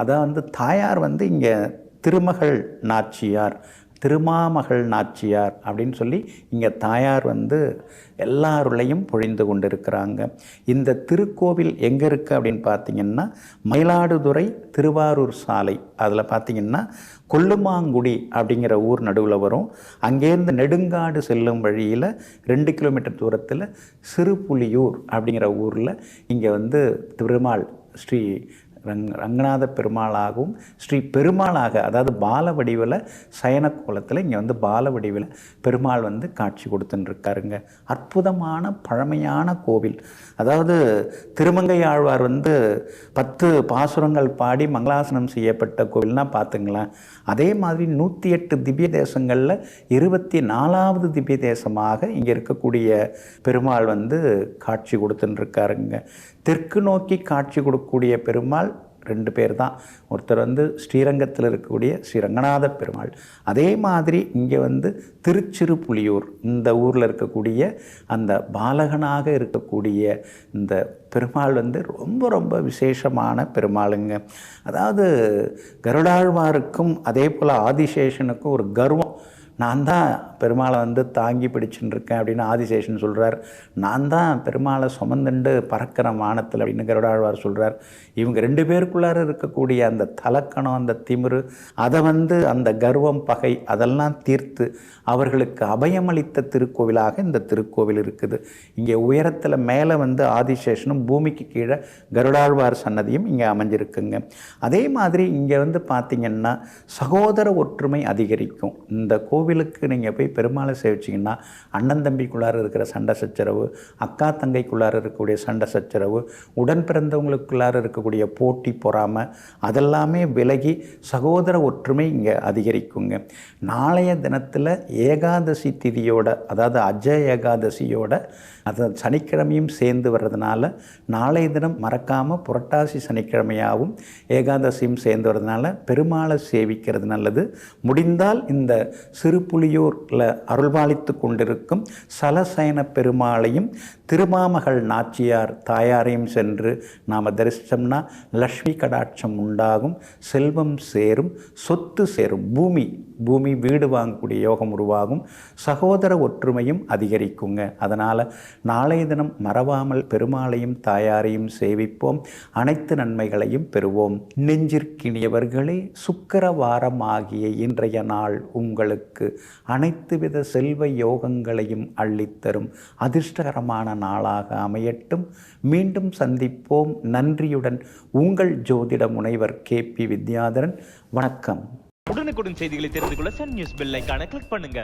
அதான் தாயார் இங்கே திருமகள் நாச்சியார், திருமாமகள் நாச்சியார் அப்படின்னு சொல்லி இங்கே தாயார் எல்லாருளையும் பொழிந்து கொண்டிருக்கிறாங்க. இந்த திருக்கோவில் எங்கே இருக்குது அப்படின்னு பார்த்தீங்கன்னா, மயிலாடுதுறை திருவாரூர் சாலை, அதில் பார்த்தீங்கன்னா கொல்லுமாங்குடி அப்படிங்கிற ஊர் நடுவில் வரும். அங்கேருந்து நெடுங்காடு செல்லும் வழியில் 2 கிலோமீட்டர் தூரத்தில் சிறுபுலியூர் அப்படிங்கிற ஊரில் இங்கே பெருமாள் ஸ்ரீ ரங்கநாத பெருமாளாகவும் ஸ்ரீ பெருமாளாக, அதாவது பால வடிவில் சயன கோலத்தில் இங்கே பால வடிவில் பெருமாள் காட்சி கொடுத்துட்டுருக்காருங்க. அற்புதமான பழமையான கோவில். அதாவது திருமங்கை ஆழ்வார் 10 பாசுரங்கள் பாடி மங்களாசனம் செய்யப்பட்ட கோவில்னால் பார்த்துங்களேன். அதே மாதிரி 108 திவ்ய தேசங்களில் 24வது திவ்ய தேசமாக இங்கே இருக்கக்கூடிய பெருமாள் காட்சி கொடுத்துட்டுருக்காருங்க. தெற்கு நோக்கி காட்சி கொடுக்கக்கூடிய பெருமாள் 2 பேர் தான். ஒருத்தர் ஸ்ரீரங்கத்தில் இருக்கக்கூடிய ஸ்ரீரங்கநாத பெருமாள். அதே மாதிரி இங்கே திருச்சிறுபுலியூர் இந்த ஊரில் இருக்கக்கூடிய அந்த பாலகனாக இருக்கக்கூடிய இந்த பெருமாள் ரொம்ப ரொம்ப விசேஷமான பெருமாளுங்க. அதாவது கருடாழ்வாருக்கும் அதே போல் ஆதிசேஷனுக்கும் ஒரு கர்வம். நான் தான் பெருமாளை தாங்கி பிடிச்சுன்னு இருக்கேன் அப்படின்னு ஆதிசேஷன் சொல்கிறார். நான் தான் பெருமாளை சுமந்துண்டு பறக்கிற வானத்தில் அப்படின்னு கருடாழ்வார் சொல்கிறார். இவங்க 2 பேருக்குள்ளார இருக்கக்கூடிய அந்த தலக்கணம், அந்த திமிரு, அதை அந்த கர்வம், பகை அதெல்லாம் தீர்த்து அவர்களுக்கு அபயமளித்த திருக்கோவிலாக இந்த திருக்கோவில் இருக்குது. இங்கே உயரத்தில் மேலே ஆதிசேஷனும் பூமிக்கு கீழே கருடாழ்வார் சன்னதியும் இங்கே அமைஞ்சிருக்குங்க. அதே மாதிரி இங்கே பார்த்திங்கன்னா சகோதர ஒற்றுமை அதிகரிக்கும். இந்த கோவிலுக்கு நீங்கள் போய் பெருமாளை சேவிச்சிங்கன்னா அண்ணன் தம்பிக்குள்ளார இருக்கிற சண்டை சச்சரவு, அக்கா தங்கைக்குள்ளார இருக்கக்கூடிய சண்டை சச்சரவு, உடன் பிறந்தவங்களுக்குள்ளார இருக்கக்கூடிய போட்டி பொறாமை அதெல்லாமே விலகி சகோதர ஒற்றுமை இங்கே அதிகரிக்குங்க. நாளைய தினத்தில் ஏகாதசி திதியோட, அதாவது அஜய ஏகாதசியோட அது சனிக்கிழமையும் சேர்ந்து வர்றதுனால நாளைய தினம் மறக்காமல் புரட்டாசி சனிக்கிழமையாகவும் ஏகாதசியும் சேர்ந்து வர்றதுனால பெருமாளை சேவிக்கிறது நல்லது. முடிந்தால் இந்த சிறுபுலியூரில் அருள்பாலித்து கொண்டிருக்கும் சலசயன பெருமாளையும் திருமாமகள் நாச்சியார் தாயாரையும் சென்று நாம் தரிசித்தோம்னா லக்ஷ்மி கடாட்சம் உண்டாகும், செல்வம் சேரும், சொத்து சேரும், பூமி வீடு வாங்கக்கூடிய யோகம் உருவாகும், சகோதர ஒற்றுமையும் அதிகரிக்குங்க. அதனால் நாளைய தினம் மறவாமல் பெருமாளையும் தாயாரையும் சேவிப்போம், அனைத்து நன்மைகளையும் பெறுவோம். நெஞ்சிற்கினியவர்களே, சுக்கிரவாரம் ஆகிய இன்றைய நாள் உங்களுக்கு அனைத்து வித செல்வ யோகங்களையும் அள்ளித்தரும் அதிர்ஷ்டகரமான நாளாக அமையட்டும். மீண்டும் சந்திப்போம். நன்றியுடன் உங்கள் ஜோதிட முனைவர் KP வித்யாதரன். வணக்கம். உடனுக்குடன் செய்திகளை தெரிந்து கொள்ள சன் நியூஸ் பெல் ஐகானை கிளிக் பண்ணுங்க.